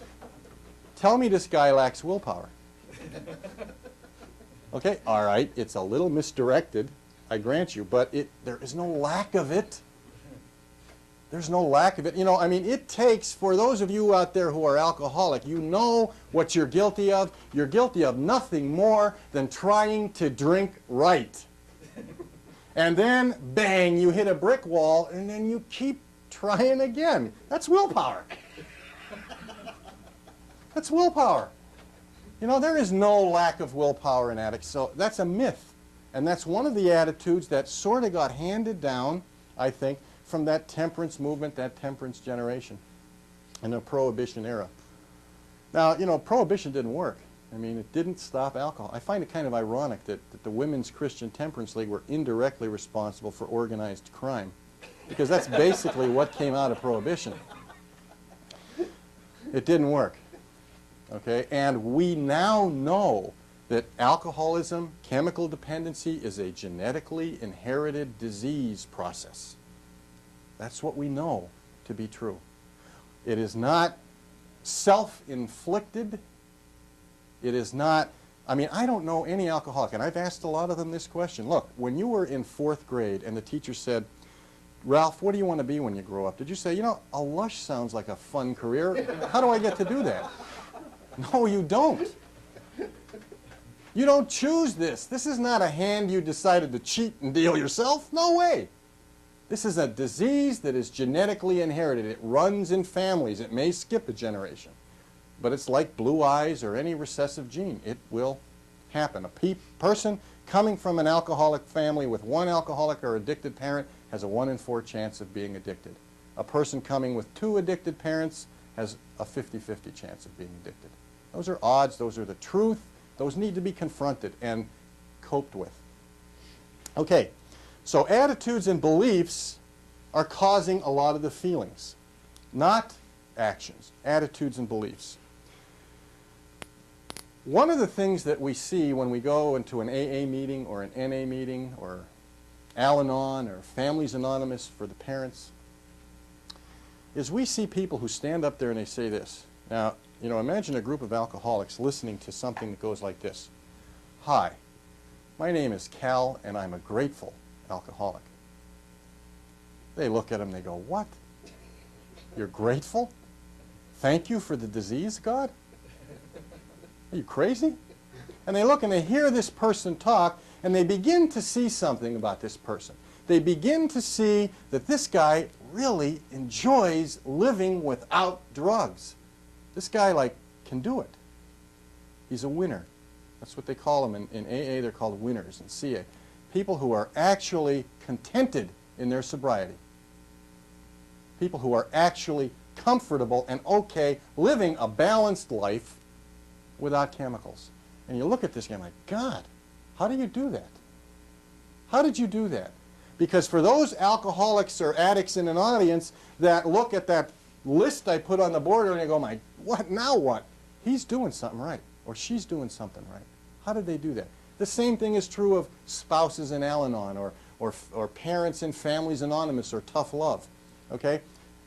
Speaker 1: tell me this guy lacks willpower. Okay, all right, it's a little misdirected, I grant you, but there is no lack of it. There's no lack of it. It takes, for those of you out there who are alcoholic, you know what you're guilty of. You're guilty of nothing more than trying to drink right. And then, bang, you hit a brick wall, and then you keep trying again. That's willpower. That's willpower. There is no lack of willpower in addicts, so that's a myth. And that's one of the attitudes that sort of got handed down, I think, from that temperance movement, that temperance generation in the Prohibition era. Now, you know, Prohibition didn't work. I mean, it didn't stop alcohol. I find it kind of ironic that the Women's Christian Temperance League were indirectly responsible for organized crime, because that's basically what came out of Prohibition. It didn't work, okay? And we now know that alcoholism, chemical dependency, is a genetically inherited disease process. That's what we know to be true. It is not self-inflicted. It is not, I mean, I don't know any alcoholic, and I've asked a lot of them this question. Look, when you were in 4th grade and the teacher said, Ralph, what do you want to be when you grow up? Did you say, you know, a lush sounds like a fun career. How do I get to do that? No, you don't. You don't choose this. This is not a hand you decided to cheat and deal yourself. No way. This is a disease that is genetically inherited. It runs in families. It may skip a generation. But it's like blue eyes or any recessive gene. It will happen. A person coming from an alcoholic family with one alcoholic or addicted parent has a 1 in 4 chance of being addicted. A person coming with 2 addicted parents has a 50-50 chance of being addicted. Those are odds. Those are the truth. Those need to be confronted and coped with. Okay, so attitudes and beliefs are causing a lot of the feelings, not actions, attitudes and beliefs. One of the things that we see when we go into an AA meeting or an NA meeting or Al-Anon or Families Anonymous for the parents is we see people who stand up there and they say this. Now, you know, imagine a group of alcoholics listening to something that goes like this. Hi, my name is Cal and I'm a grateful alcoholic. They look at him and they go, what? You're grateful? Thank you for the disease, God? Are you crazy? And they look and they hear this person talk and they begin to see something about this person. They begin to see that this guy really enjoys living without drugs. This guy, like, can do it. He's a winner. That's what they call them. In AA, they're called winners. In CA, people who are actually contented in their sobriety. People who are actually comfortable and okay living a balanced life without chemicals. And you look at this guy and like, God, how do you do that? How did you do that? Because for those alcoholics or addicts in an audience that look at that list I put on the board and they go, my, what, now what? He's doing something right, or she's doing something right. How did they do that? The same thing is true of spouses in Al-Anon or parents in Families Anonymous or Tough Love. Okay?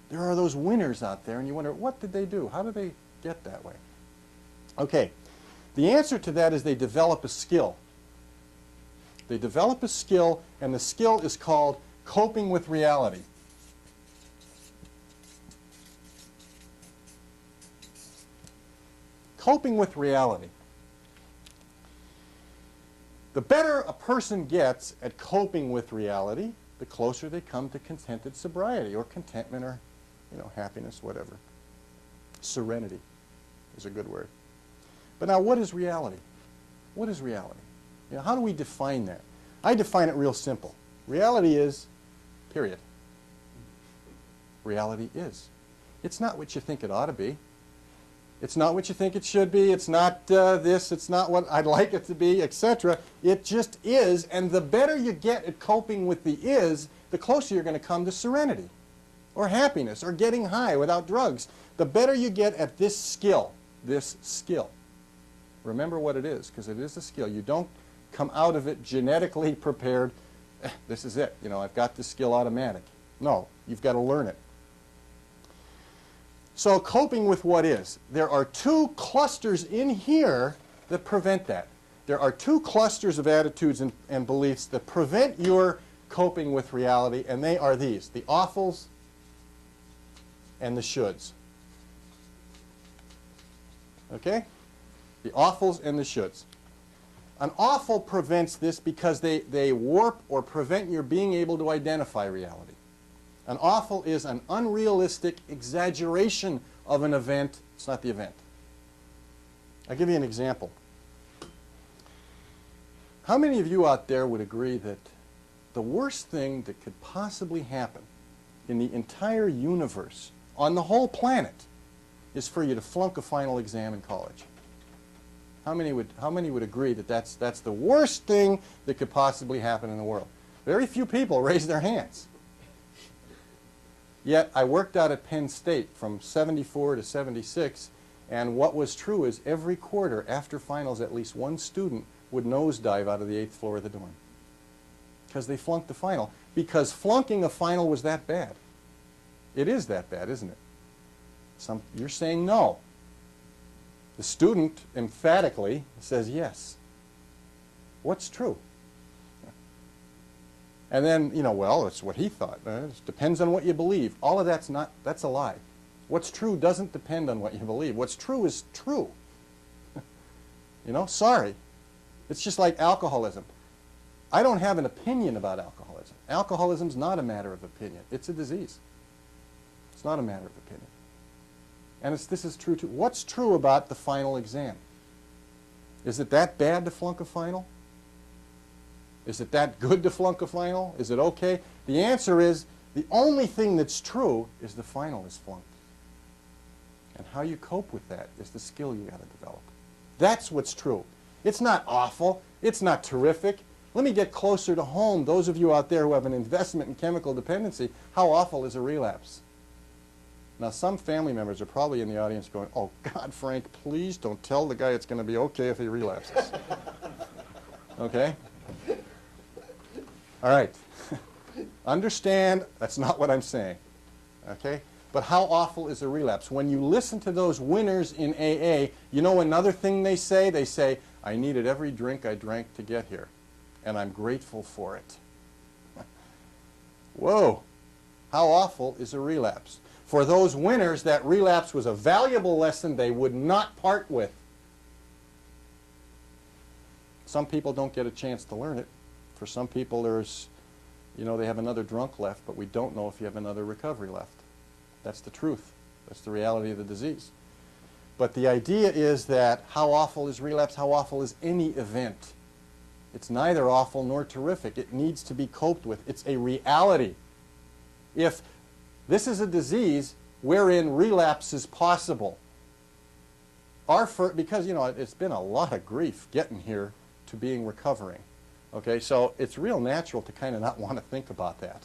Speaker 1: There are those winners out there, and you wonder, what did they do? How did they get that way? Okay. The answer to that is they develop a skill. They develop a skill, and the skill is called coping with reality. Coping with reality. The better a person gets at coping with reality, the closer they come to contented sobriety, or contentment, or, you know, happiness, whatever. Serenity is a good word. But now, what is reality? What is reality? You know, how do we define that? I define it real simple. Reality is, period. Reality is. It's not what you think it ought to be. It's not what you think it should be. It's not this. It's not what I'd like it to be, etc. It just is, and the better you get at coping with the is, the closer you're going to come to serenity or happiness or getting high without drugs. The better you get at this skill. Remember what it is, because it is a skill. You don't come out of it genetically prepared. This is it. You know, I've got this skill automatic. No, you've got to learn it. So coping with what is. There are 2 clusters in here that prevent that. There are 2 clusters of attitudes and beliefs that prevent your coping with reality, and they are these: the awfuls and the shoulds. Okay? The awfuls and the shoulds. An awful prevents this because they warp or prevent your being able to identify reality. An awful is an unrealistic exaggeration of an event. It's not the event. I'll give you an example. How many of you out there would agree that the worst thing that could possibly happen in the entire universe, on the whole planet, is for you to flunk a final exam in college? How many would agree that that's the worst thing that could possibly happen in the world? Very few people raise their hands. Yet I worked out at Penn State from 74 to 76, and what was true is every quarter after finals at least one student would nosedive out of the 8th floor of the dorm because they flunked the final. Because flunking a final was that bad. It is that bad, isn't it? You're saying no. The student emphatically says yes. What's true? And then, well, it's what he thought. It depends on what you believe. All of that's a lie. What's true doesn't depend on what you believe. What's true is true. Sorry. It's just like alcoholism. I don't have an opinion about alcoholism. Alcoholism's not a matter of opinion. It's a disease. It's not a matter of opinion. And this is true too. What's true about the final exam? Is it that bad to flunk a final? Is it that good to flunk a final? Is it okay? The answer is the only thing that's true is the final is flunked. And how you cope with that is the skill you got to develop. That's what's true. It's not awful. It's not terrific. Let me get closer to home. Those of you out there who have an investment in chemical dependency, how awful is a relapse? Now, some family members are probably in the audience going, oh, God, Frank, please don't tell the guy it's going to be okay if he relapses. Okay? All right. Understand, that's not what I'm saying. Okay? But how awful is a relapse? When you listen to those winners in AA, you know another thing they say? They say, I needed every drink I drank to get here, and I'm grateful for it. Whoa. How awful is a relapse? For those winners, that relapse was a valuable lesson they would not part with. Some people don't get a chance to learn it. For some people, they have another drunk left, but we don't know if you have another recovery left. That's the truth. That's the reality of the disease. But the idea is that how awful is relapse? How awful is any event? It's neither awful nor terrific. It needs to be coped with. It's a reality. If this is a disease wherein relapse is possible, because, it's been a lot of grief getting here to being recovering. Okay, so it's real natural to kind of not want to think about that.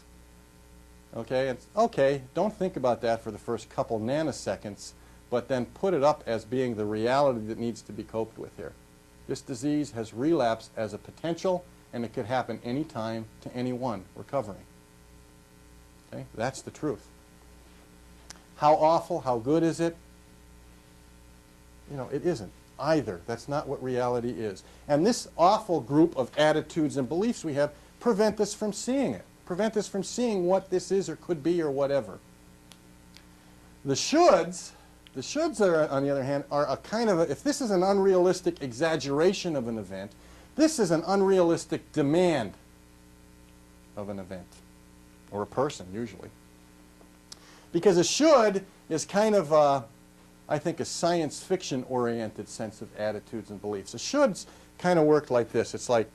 Speaker 1: Okay, don't think about that for the first couple nanoseconds, but then put it up as being the reality that needs to be coped with here. This disease has relapse as a potential, and it could happen anytime to anyone recovering. Okay, that's the truth. How awful, how good is it? It isn't either. That's not what reality is. And this awful group of attitudes and beliefs we have prevent us from seeing it, prevent us from seeing what this is or could be or whatever. The shoulds are, on the other hand, are a kind of if this is an unrealistic exaggeration of an event, this is an unrealistic demand of an event, or a person usually. Because a should is kind of, I think, a science fiction-oriented sense of attitudes and beliefs. The shoulds kind of work like this. It's like,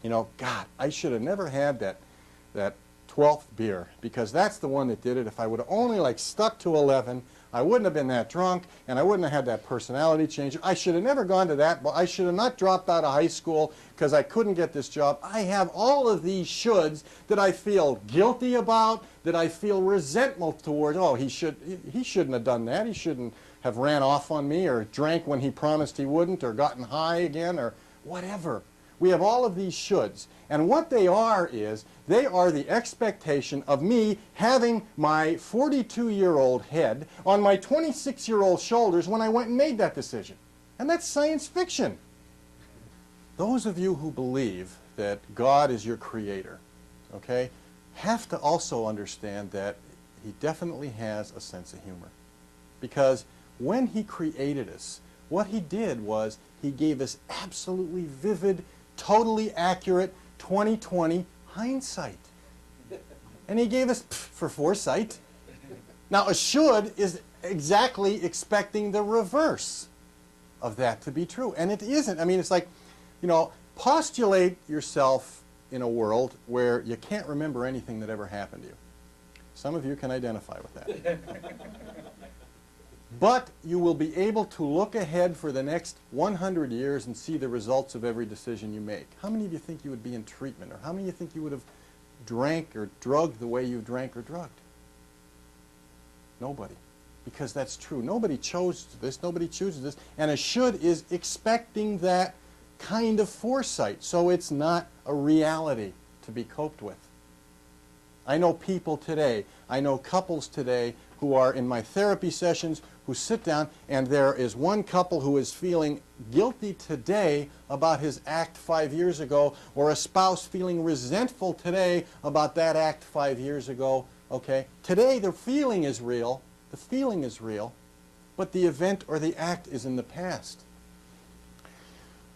Speaker 1: God, I should have never had that 12th beer, because that's the one that did it. If I would have only stuck to 11, I wouldn't have been that drunk, and I wouldn't have had that personality change. I should have never gone to that, but I should have not dropped out of high school because I couldn't get this job. I have all of these shoulds that I feel guilty about, that I feel resentment towards. Oh, he shouldn't have done that. He shouldn't have ran off on me or drank when he promised he wouldn't or gotten high again or whatever. We have all of these shoulds. And what they are is, they are the expectation of me having my 42-year-old head on my 26-year-old shoulders when I went and made that decision. And that's science fiction. Those of you who believe that God is your creator, okay, have to also understand that he definitely has a sense of humor. Because when he created us, what he did was he gave us absolutely vivid, totally accurate 20/20 hindsight. And he gave us for foresight. Now, a should is exactly expecting the reverse of that to be true. And it isn't. I mean, it's like, Postulate yourself in a world where you can't remember anything that ever happened to you. Some of you can identify with that. But you will be able to look ahead for the next 100 years and see the results of every decision you make. How many of you think you would be in treatment? Or how many of you think you would have drank or drugged the way you drank or drugged? Nobody. Because that's true. Nobody chose this. Nobody chooses this. And a should is expecting that kind of foresight. So it's not a reality to be coped with. I know people today, I know couples today who are in my therapy sessions who sit down, and there is one couple who is feeling guilty today about his act 5 years ago, or a spouse feeling resentful today about that act 5 years ago. Okay? Today the feeling is real, but the event or the act is in the past.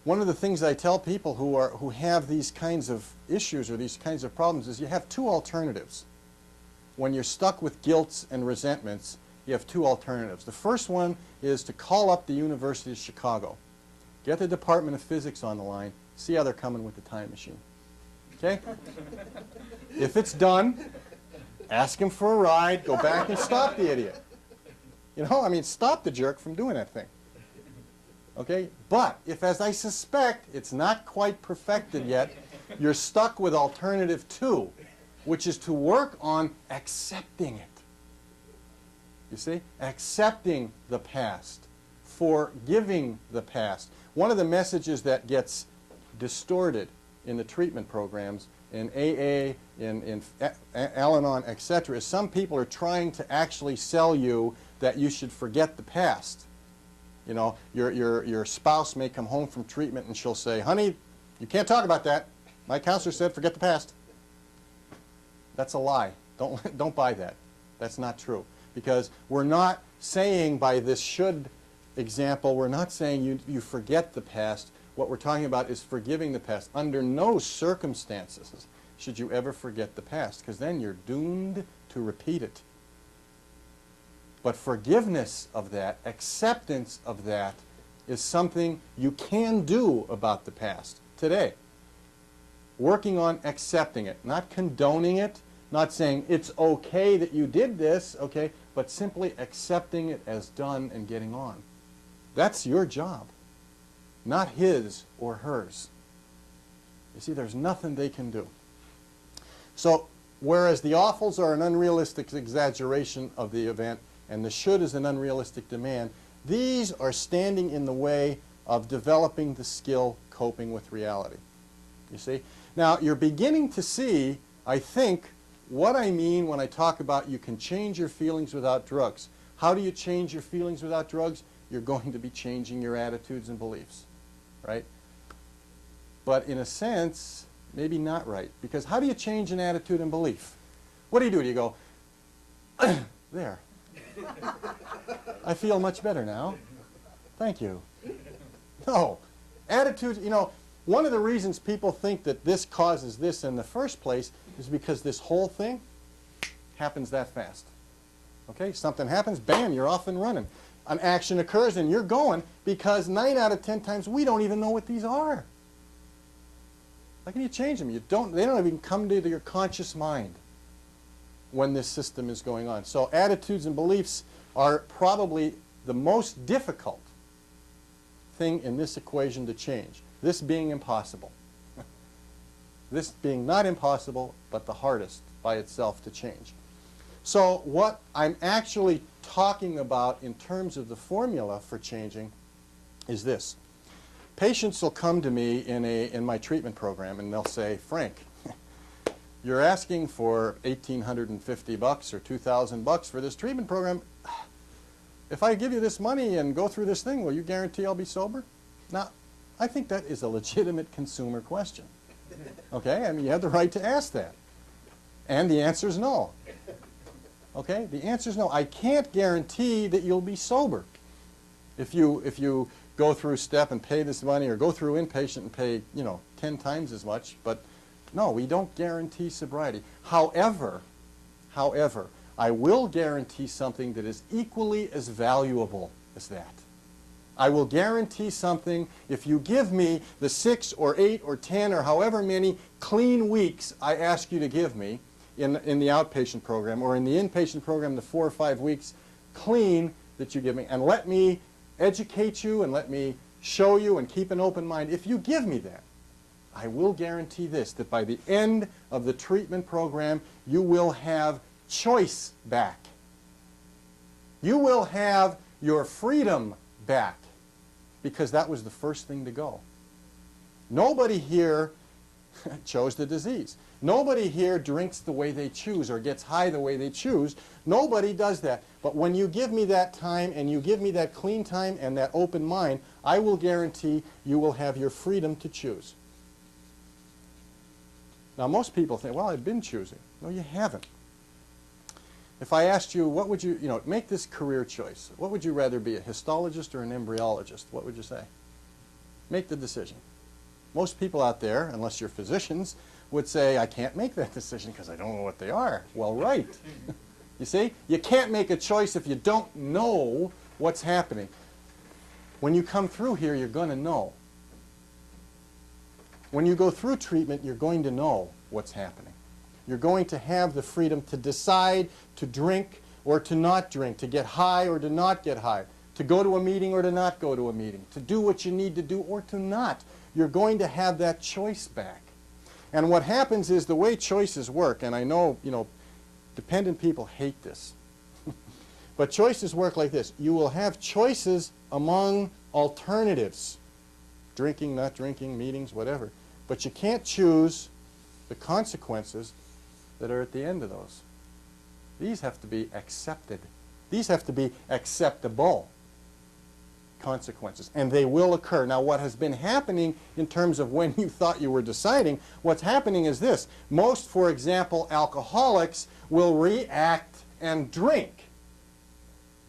Speaker 1: One of the things I tell people who have these kinds of issues or these kinds of problems is you have two alternatives. When you're stuck with guilts and resentments, you have two alternatives. The first one is to call up the University of Chicago, get the Department of Physics on the line, see how they're coming with the time machine. Okay? If it's done, ask him for a ride, go back and stop the idiot. You know, I mean, stop the jerk from doing that thing. Okay? But if, as I suspect, it's not quite perfected yet, you're stuck with alternative 2, which is to work on accepting it. You see? Accepting the past. Forgiving the past. One of the messages that gets distorted in the treatment programs, in AA, in Al-Anon, etc., is some people are trying to actually sell you that you should forget the past. You know, your spouse may come home from treatment and she'll say, honey, you can't talk about that. My counselor said forget the past. That's a lie. Don't buy that. That's not true. Because we're not saying by this should example, we're not saying you forget the past. What we're talking about is forgiving the past. Under no circumstances should you ever forget the past, because then you're doomed to repeat it. But forgiveness of that, acceptance of that, is something you can do about the past today. Working on accepting it, not condoning it, not saying it's okay that you did this, okay, but simply accepting it as done and getting on. That's your job, not his or hers. You see, there's nothing they can do. So, whereas the awfuls are an unrealistic exaggeration of the event, and the should is an unrealistic demand, these are standing in the way of developing the skill coping with reality. You see? Now, you're beginning to see, I think, what I mean when I talk about you can change your feelings without drugs. How do you change your feelings without drugs? You're going to be changing your attitudes and beliefs, right? But in a sense, maybe not right. Because how do you change an attitude and belief? What do? You go, there. I feel much better now. Thank you. No. Attitudes, you know, one of the reasons people think that this causes this in the first place is because this whole thing happens that fast. Okay? Something happens, bam, you're off and running. An action occurs and you're going because 9 out of 10 times we don't even know what these are. How can you change them? They don't even come to your conscious mind when this system is going on. So attitudes and beliefs are probably the most difficult thing in this equation to change. This being impossible. This being not impossible, but the hardest by itself to change. So what I'm actually talking about in terms of the formula for changing is this. Patients will come to me in my treatment program and they'll say, Frank, you're asking for $1,850 or $2,000 for this treatment program. If I give you this money and go through this thing, will you guarantee I'll be sober? Now, I think that is a legitimate consumer question. Okay? I mean, you have the right to ask that. And the answer is no. Okay? The answer is no. I can't guarantee that you'll be sober. If you go through STEP and pay this money, or go through inpatient and pay, 10 times as much, but no, we don't guarantee sobriety. However, I will guarantee something that is equally as valuable as that. I will guarantee something if you give me the 6 or 8 or 10 or however many clean weeks I ask you to give me in the outpatient program, or in the inpatient program, the 4 or 5 weeks clean that you give me, and let me educate you and let me show you and keep an open mind. If you give me that, I will guarantee this, that by the end of the treatment program, you will have choice back. You will have your freedom back, because that was the first thing to go. Nobody here chose the disease. Nobody here drinks the way they choose or gets high the way they choose. Nobody does that. But when you give me that time and you give me that clean time and that open mind, I will guarantee you will have your freedom to choose. Now, most people think, well, I've been choosing. No, you haven't. If I asked you, what would you make this career choice, what would you rather be, a histologist or an embryologist? What would you say? Make the decision. Most people out there, unless you're physicians, would say, I can't make that decision because I don't know what they are. Well, right. You see? You can't make a choice if you don't know what's happening. When you come through here, you're going to know. When you go through treatment, you're going to know what's happening. You're going to have the freedom to decide to drink or to not drink, to get high or to not get high, to go to a meeting or to not go to a meeting, to do what you need to do or to not. You're going to have that choice back. And what happens is the way choices work, and I know, dependent people hate this, but choices work like this. You will have choices among alternatives, drinking, not drinking, meetings, whatever. But you can't choose the consequences that are at the end of those. These have to be accepted. These have to be acceptable consequences, and they will occur. Now, what has been happening in terms of when you thought you were deciding, what's happening is this. Most, for example, alcoholics will react and drink.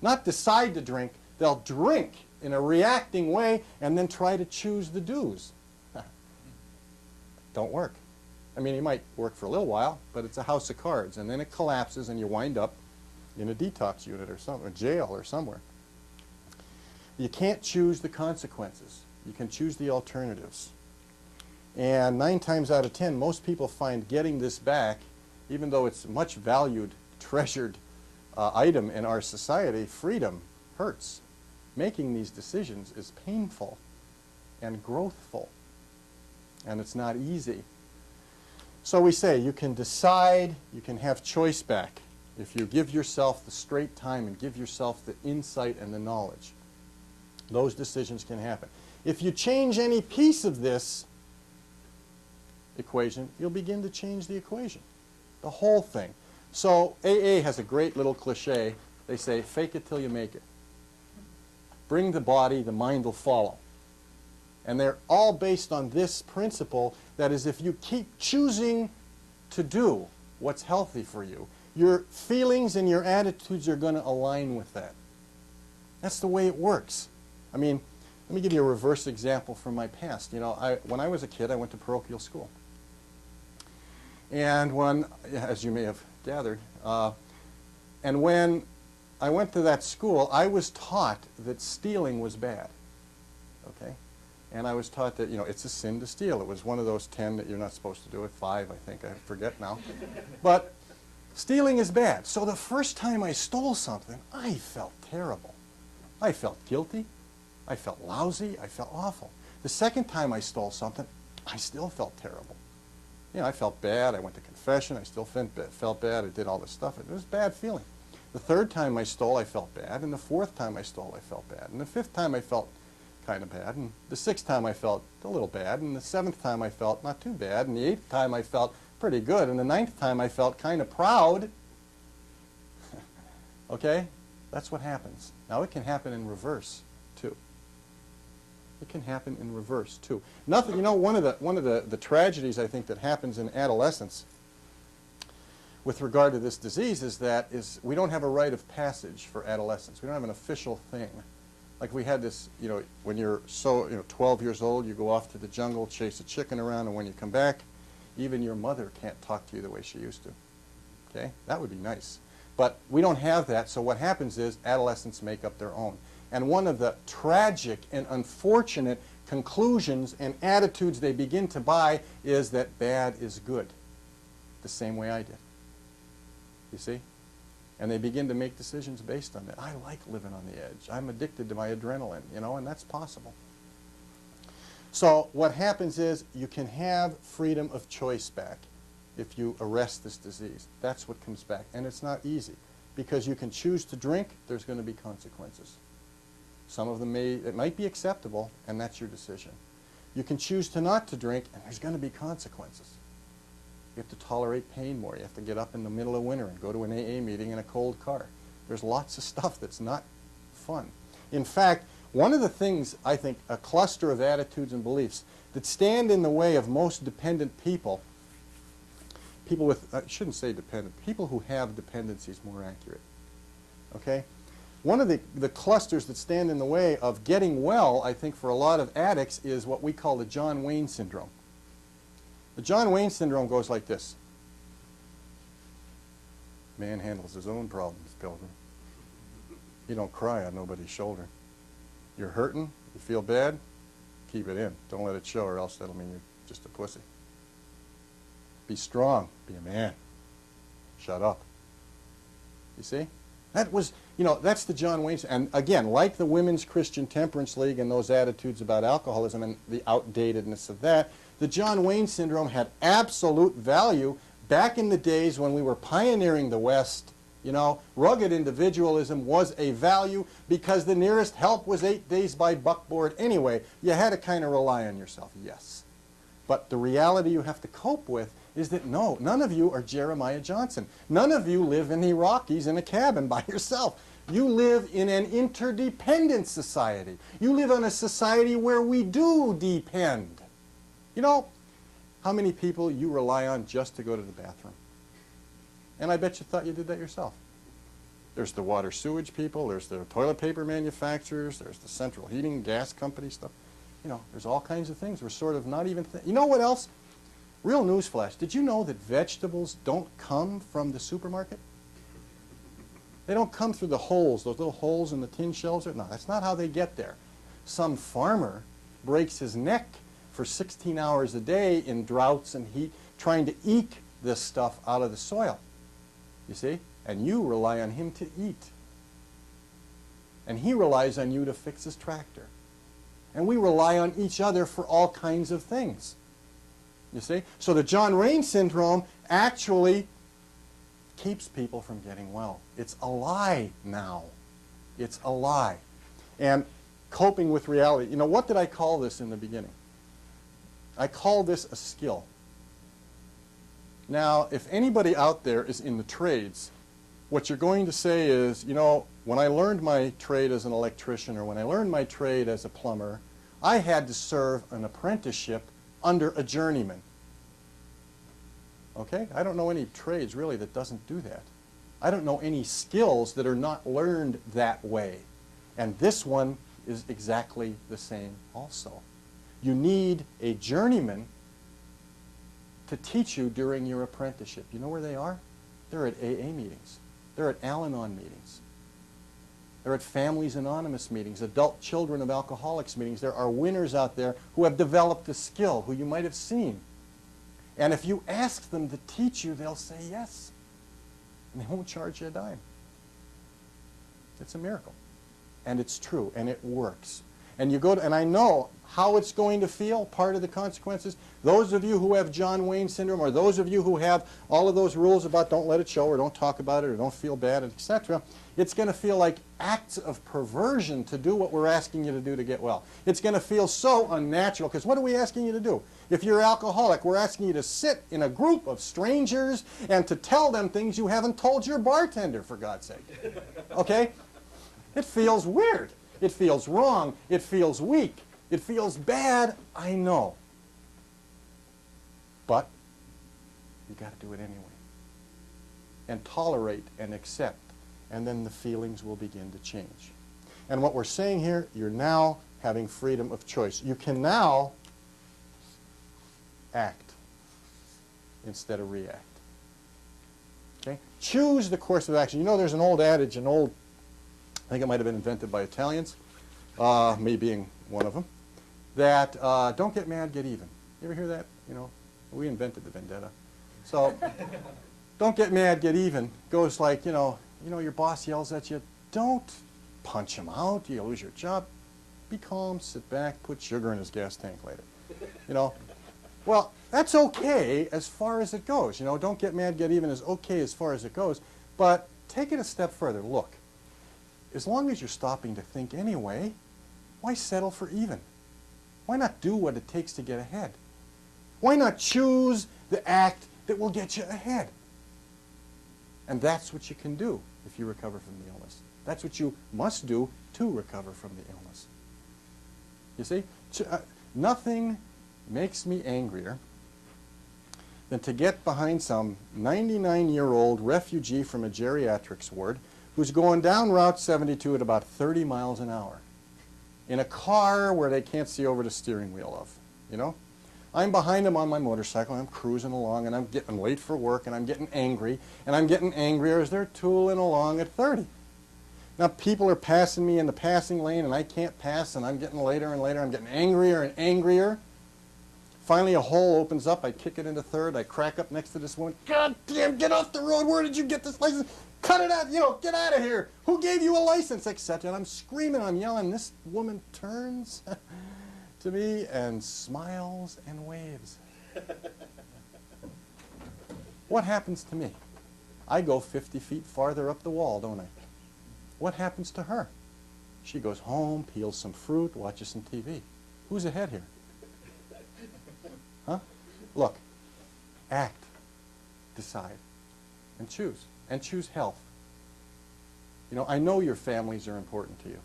Speaker 1: Not decide to drink, they'll drink in a reacting way and then try to choose the do's. Don't work. I mean, it might work for a little while, but it's a house of cards, and then it collapses and you wind up in a detox unit or somewhere, jail or somewhere. You can't choose the consequences. You can choose the alternatives. And 9 times out of 10, most people find getting this back, even though it's a much valued, treasured item in our society, freedom hurts. Making these decisions is painful and growthful, and it's not easy. So we say you can decide, you can have choice back if you give yourself the straight time and give yourself the insight and the knowledge. Those decisions can happen. If you change any piece of this equation, you'll begin to change the equation, the whole thing. So AA has a great little cliche. They say, fake it till you make it. Bring the body, the mind will follow. And they're all based on this principle, that is, if you keep choosing to do what's healthy for you, your feelings and your attitudes are going to align with that. That's the way it works. I mean, let me give you a reverse example from my past. When I was a kid, I went to parochial school. And when, as you may have gathered, and when I went to that school, I was taught that stealing was bad. Okay? And I was taught that, it's a sin to steal. It was one of those 10 that you're not supposed to do it, 5, I think, I forget now. But stealing is bad. So the first time I stole something, I felt terrible. I felt guilty. I felt lousy. I felt awful. The second time I stole something, I still felt terrible. I felt bad. I went to confession. I still felt bad. I did all this stuff. It was a bad feeling. The third time I stole, I felt bad. And the fourth time I stole, I felt bad. And the fifth time I felt kind of bad. And the sixth time I felt a little bad. And the seventh time I felt not too bad. And the eighth time I felt pretty good. And the ninth time I felt kind of proud. Okay? That's what happens. Now it can happen in reverse, too. It can happen in reverse, too. Nothing, one of the tragedies, I think, that happens in adolescence with regard to this disease is we don't have a rite of passage for adolescence. We don't have an official thing. Like we had this, when you're 12 years old, you go off to the jungle, chase a chicken around, and when you come back, even your mother can't talk to you the way she used to. Okay? That would be nice. But we don't have that, so what happens is adolescents make up their own. And one of the tragic and unfortunate conclusions and attitudes they begin to buy is that bad is good, the same way I did. You see? And they begin to make decisions based on that. I like living on the edge. I'm addicted to my adrenaline, you know, and that's possible. So what happens is you can have freedom of choice back if you arrest this disease. That's what comes back. And it's not easy, because you can choose to drink, there's going to be consequences. Some of them it might be acceptable, and that's your decision. You can choose to not to drink, and there's going to be consequences. You have to tolerate pain more. You have to get up in the middle of winter and go to an AA meeting in a cold car. There's lots of stuff that's not fun. In fact, one of the things, I think, a cluster of attitudes and beliefs that stand in the way of most dependent people, people with, I shouldn't say dependent, people who have dependencies, more accurate, okay? One of the clusters that stand in the way of getting well, I think, for a lot of addicts is what we call the John Wayne syndrome. The John Wayne syndrome goes like this. Man handles his own problems, Pilgrim. You don't cry on nobody's shoulder. You're hurting, you feel bad, keep it in. Don't let it show, or else that'll mean you're just a pussy. Be strong, be a man. Shut up. You see? That was, you know, that's the John Wayne. And again, like the Women's Christian Temperance League and those attitudes about alcoholism and the outdatedness of that, the John Wayne syndrome had absolute value back in the days when we were pioneering the West. You know, rugged individualism was a value because the nearest help was 8 days by buckboard anyway. You had to kind of rely on yourself, yes. But the reality you have to cope with is that no, none of you are Jeremiah Johnson. None of you live in the Rockies in a cabin by yourself. You live in an interdependent society. You live in a society where we do depend. You know, how many people you rely on just to go to the bathroom? And I bet you thought you did that yourself. There's the water sewage people, there's the toilet paper manufacturers, there's the central heating gas company stuff. You know, there's all kinds of things. We're sort of not even... You know what else? Real newsflash. Did you know that vegetables don't come from the supermarket? They don't come through the holes, those little holes in the tin shelves. No, that's not how they get there. Some farmer breaks his neck for 16 hours a day in droughts and heat trying to eke this stuff out of the soil. You see? And you rely on him to eat. And he relies on you to fix his tractor. And we rely on each other for all kinds of things. You see? So the John Wayne syndrome actually keeps people from getting well. It's a lie now. It's a lie. And coping with reality. You know, what did I call this in the beginning? I call this a skill. Now, if anybody out there is in the trades, what you're going to say is, you know, when I learned my trade as an electrician or when I learned my trade as a plumber, I had to serve an apprenticeship under a journeyman. Okay? I don't know any trades really that doesn't do that. I don't know any skills that are not learned that way. And this one is exactly the same also. You need a journeyman to teach you during your apprenticeship. You know where they are? They're at AA meetings. They're at Al-Anon meetings. They're at Families Anonymous meetings, adult children of alcoholics meetings. There are winners out there who have developed a skill, who you might have seen. And if you ask them to teach you, they'll say yes. And they won't charge you a dime. It's a miracle. And it's true, and it works. And you go to, and I know how it's going to feel, part of the consequences. Those of you who have John Wayne syndrome, or those of you who have all of those rules about don't let it show, or don't talk about it, or don't feel bad, etc., it's going to feel like acts of perversion to do what we're asking you to do to get well. It's going to feel so unnatural, because what are we asking you to do? If you're alcoholic, we're asking you to sit in a group of strangers and to tell them things you haven't told your bartender, for God's sake. Okay? It feels weird. It feels wrong. It feels weak. It feels bad, I know. But you got to do it anyway. And tolerate and accept. And then the feelings will begin to change. And what we're saying here, you're now having freedom of choice. You can now act instead of react. Okay? Choose the course of action. You know, there's an old adage, I think it might have been invented by Italians. me being one of them, that don't get mad, get even. You ever hear that? You know, we invented the vendetta. So don't get mad, get even goes like, you know, your boss yells at you, don't punch him out, you'll lose your job. Be calm, sit back, put sugar in his gas tank later. You know, well, that's okay as far as it goes. You know, don't get mad, get even is okay as far as it goes, but take it a step further. Look, as long as you're stopping to think anyway, why settle for even? Why not do what it takes to get ahead? Why not choose the act that will get you ahead? And that's what you can do if you recover from the illness. That's what you must do to recover from the illness. You see, nothing makes me angrier than to get behind some 99-year-old refugee from a geriatrics ward who's going down Route 72 at about 30 miles an hour in a car where they can't see over the steering wheel of, you know? I'm behind him on my motorcycle, and I'm cruising along, and I'm getting late for work, and I'm getting angry, and I'm getting angrier as they're tooling along at 30. Now, people are passing me in the passing lane, and I can't pass, and I'm getting later and later. I'm getting angrier and angrier. Finally, a hole opens up. I kick it into third. I crack up next to this woman. God damn, get off the road. Where did you get this license? Cut it out. You know, get out of here. Who gave you a license? Etc. And I'm screaming. I'm yelling. This woman turns to me and smiles and waves. What happens to me? I go 50 feet farther up the wall, don't I? What happens to her? She goes home, peels some fruit, watches some TV. Who's ahead here? Huh? Look, act, decide, and choose. And choose health. You know, I know your families are important to you.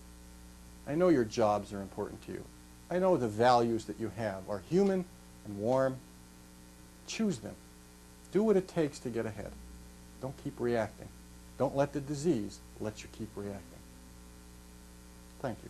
Speaker 1: I know your jobs are important to you. I know the values that you have are human and warm. Choose them. Do what it takes to get ahead. Don't keep reacting. Don't let the disease let you keep reacting. Thank you.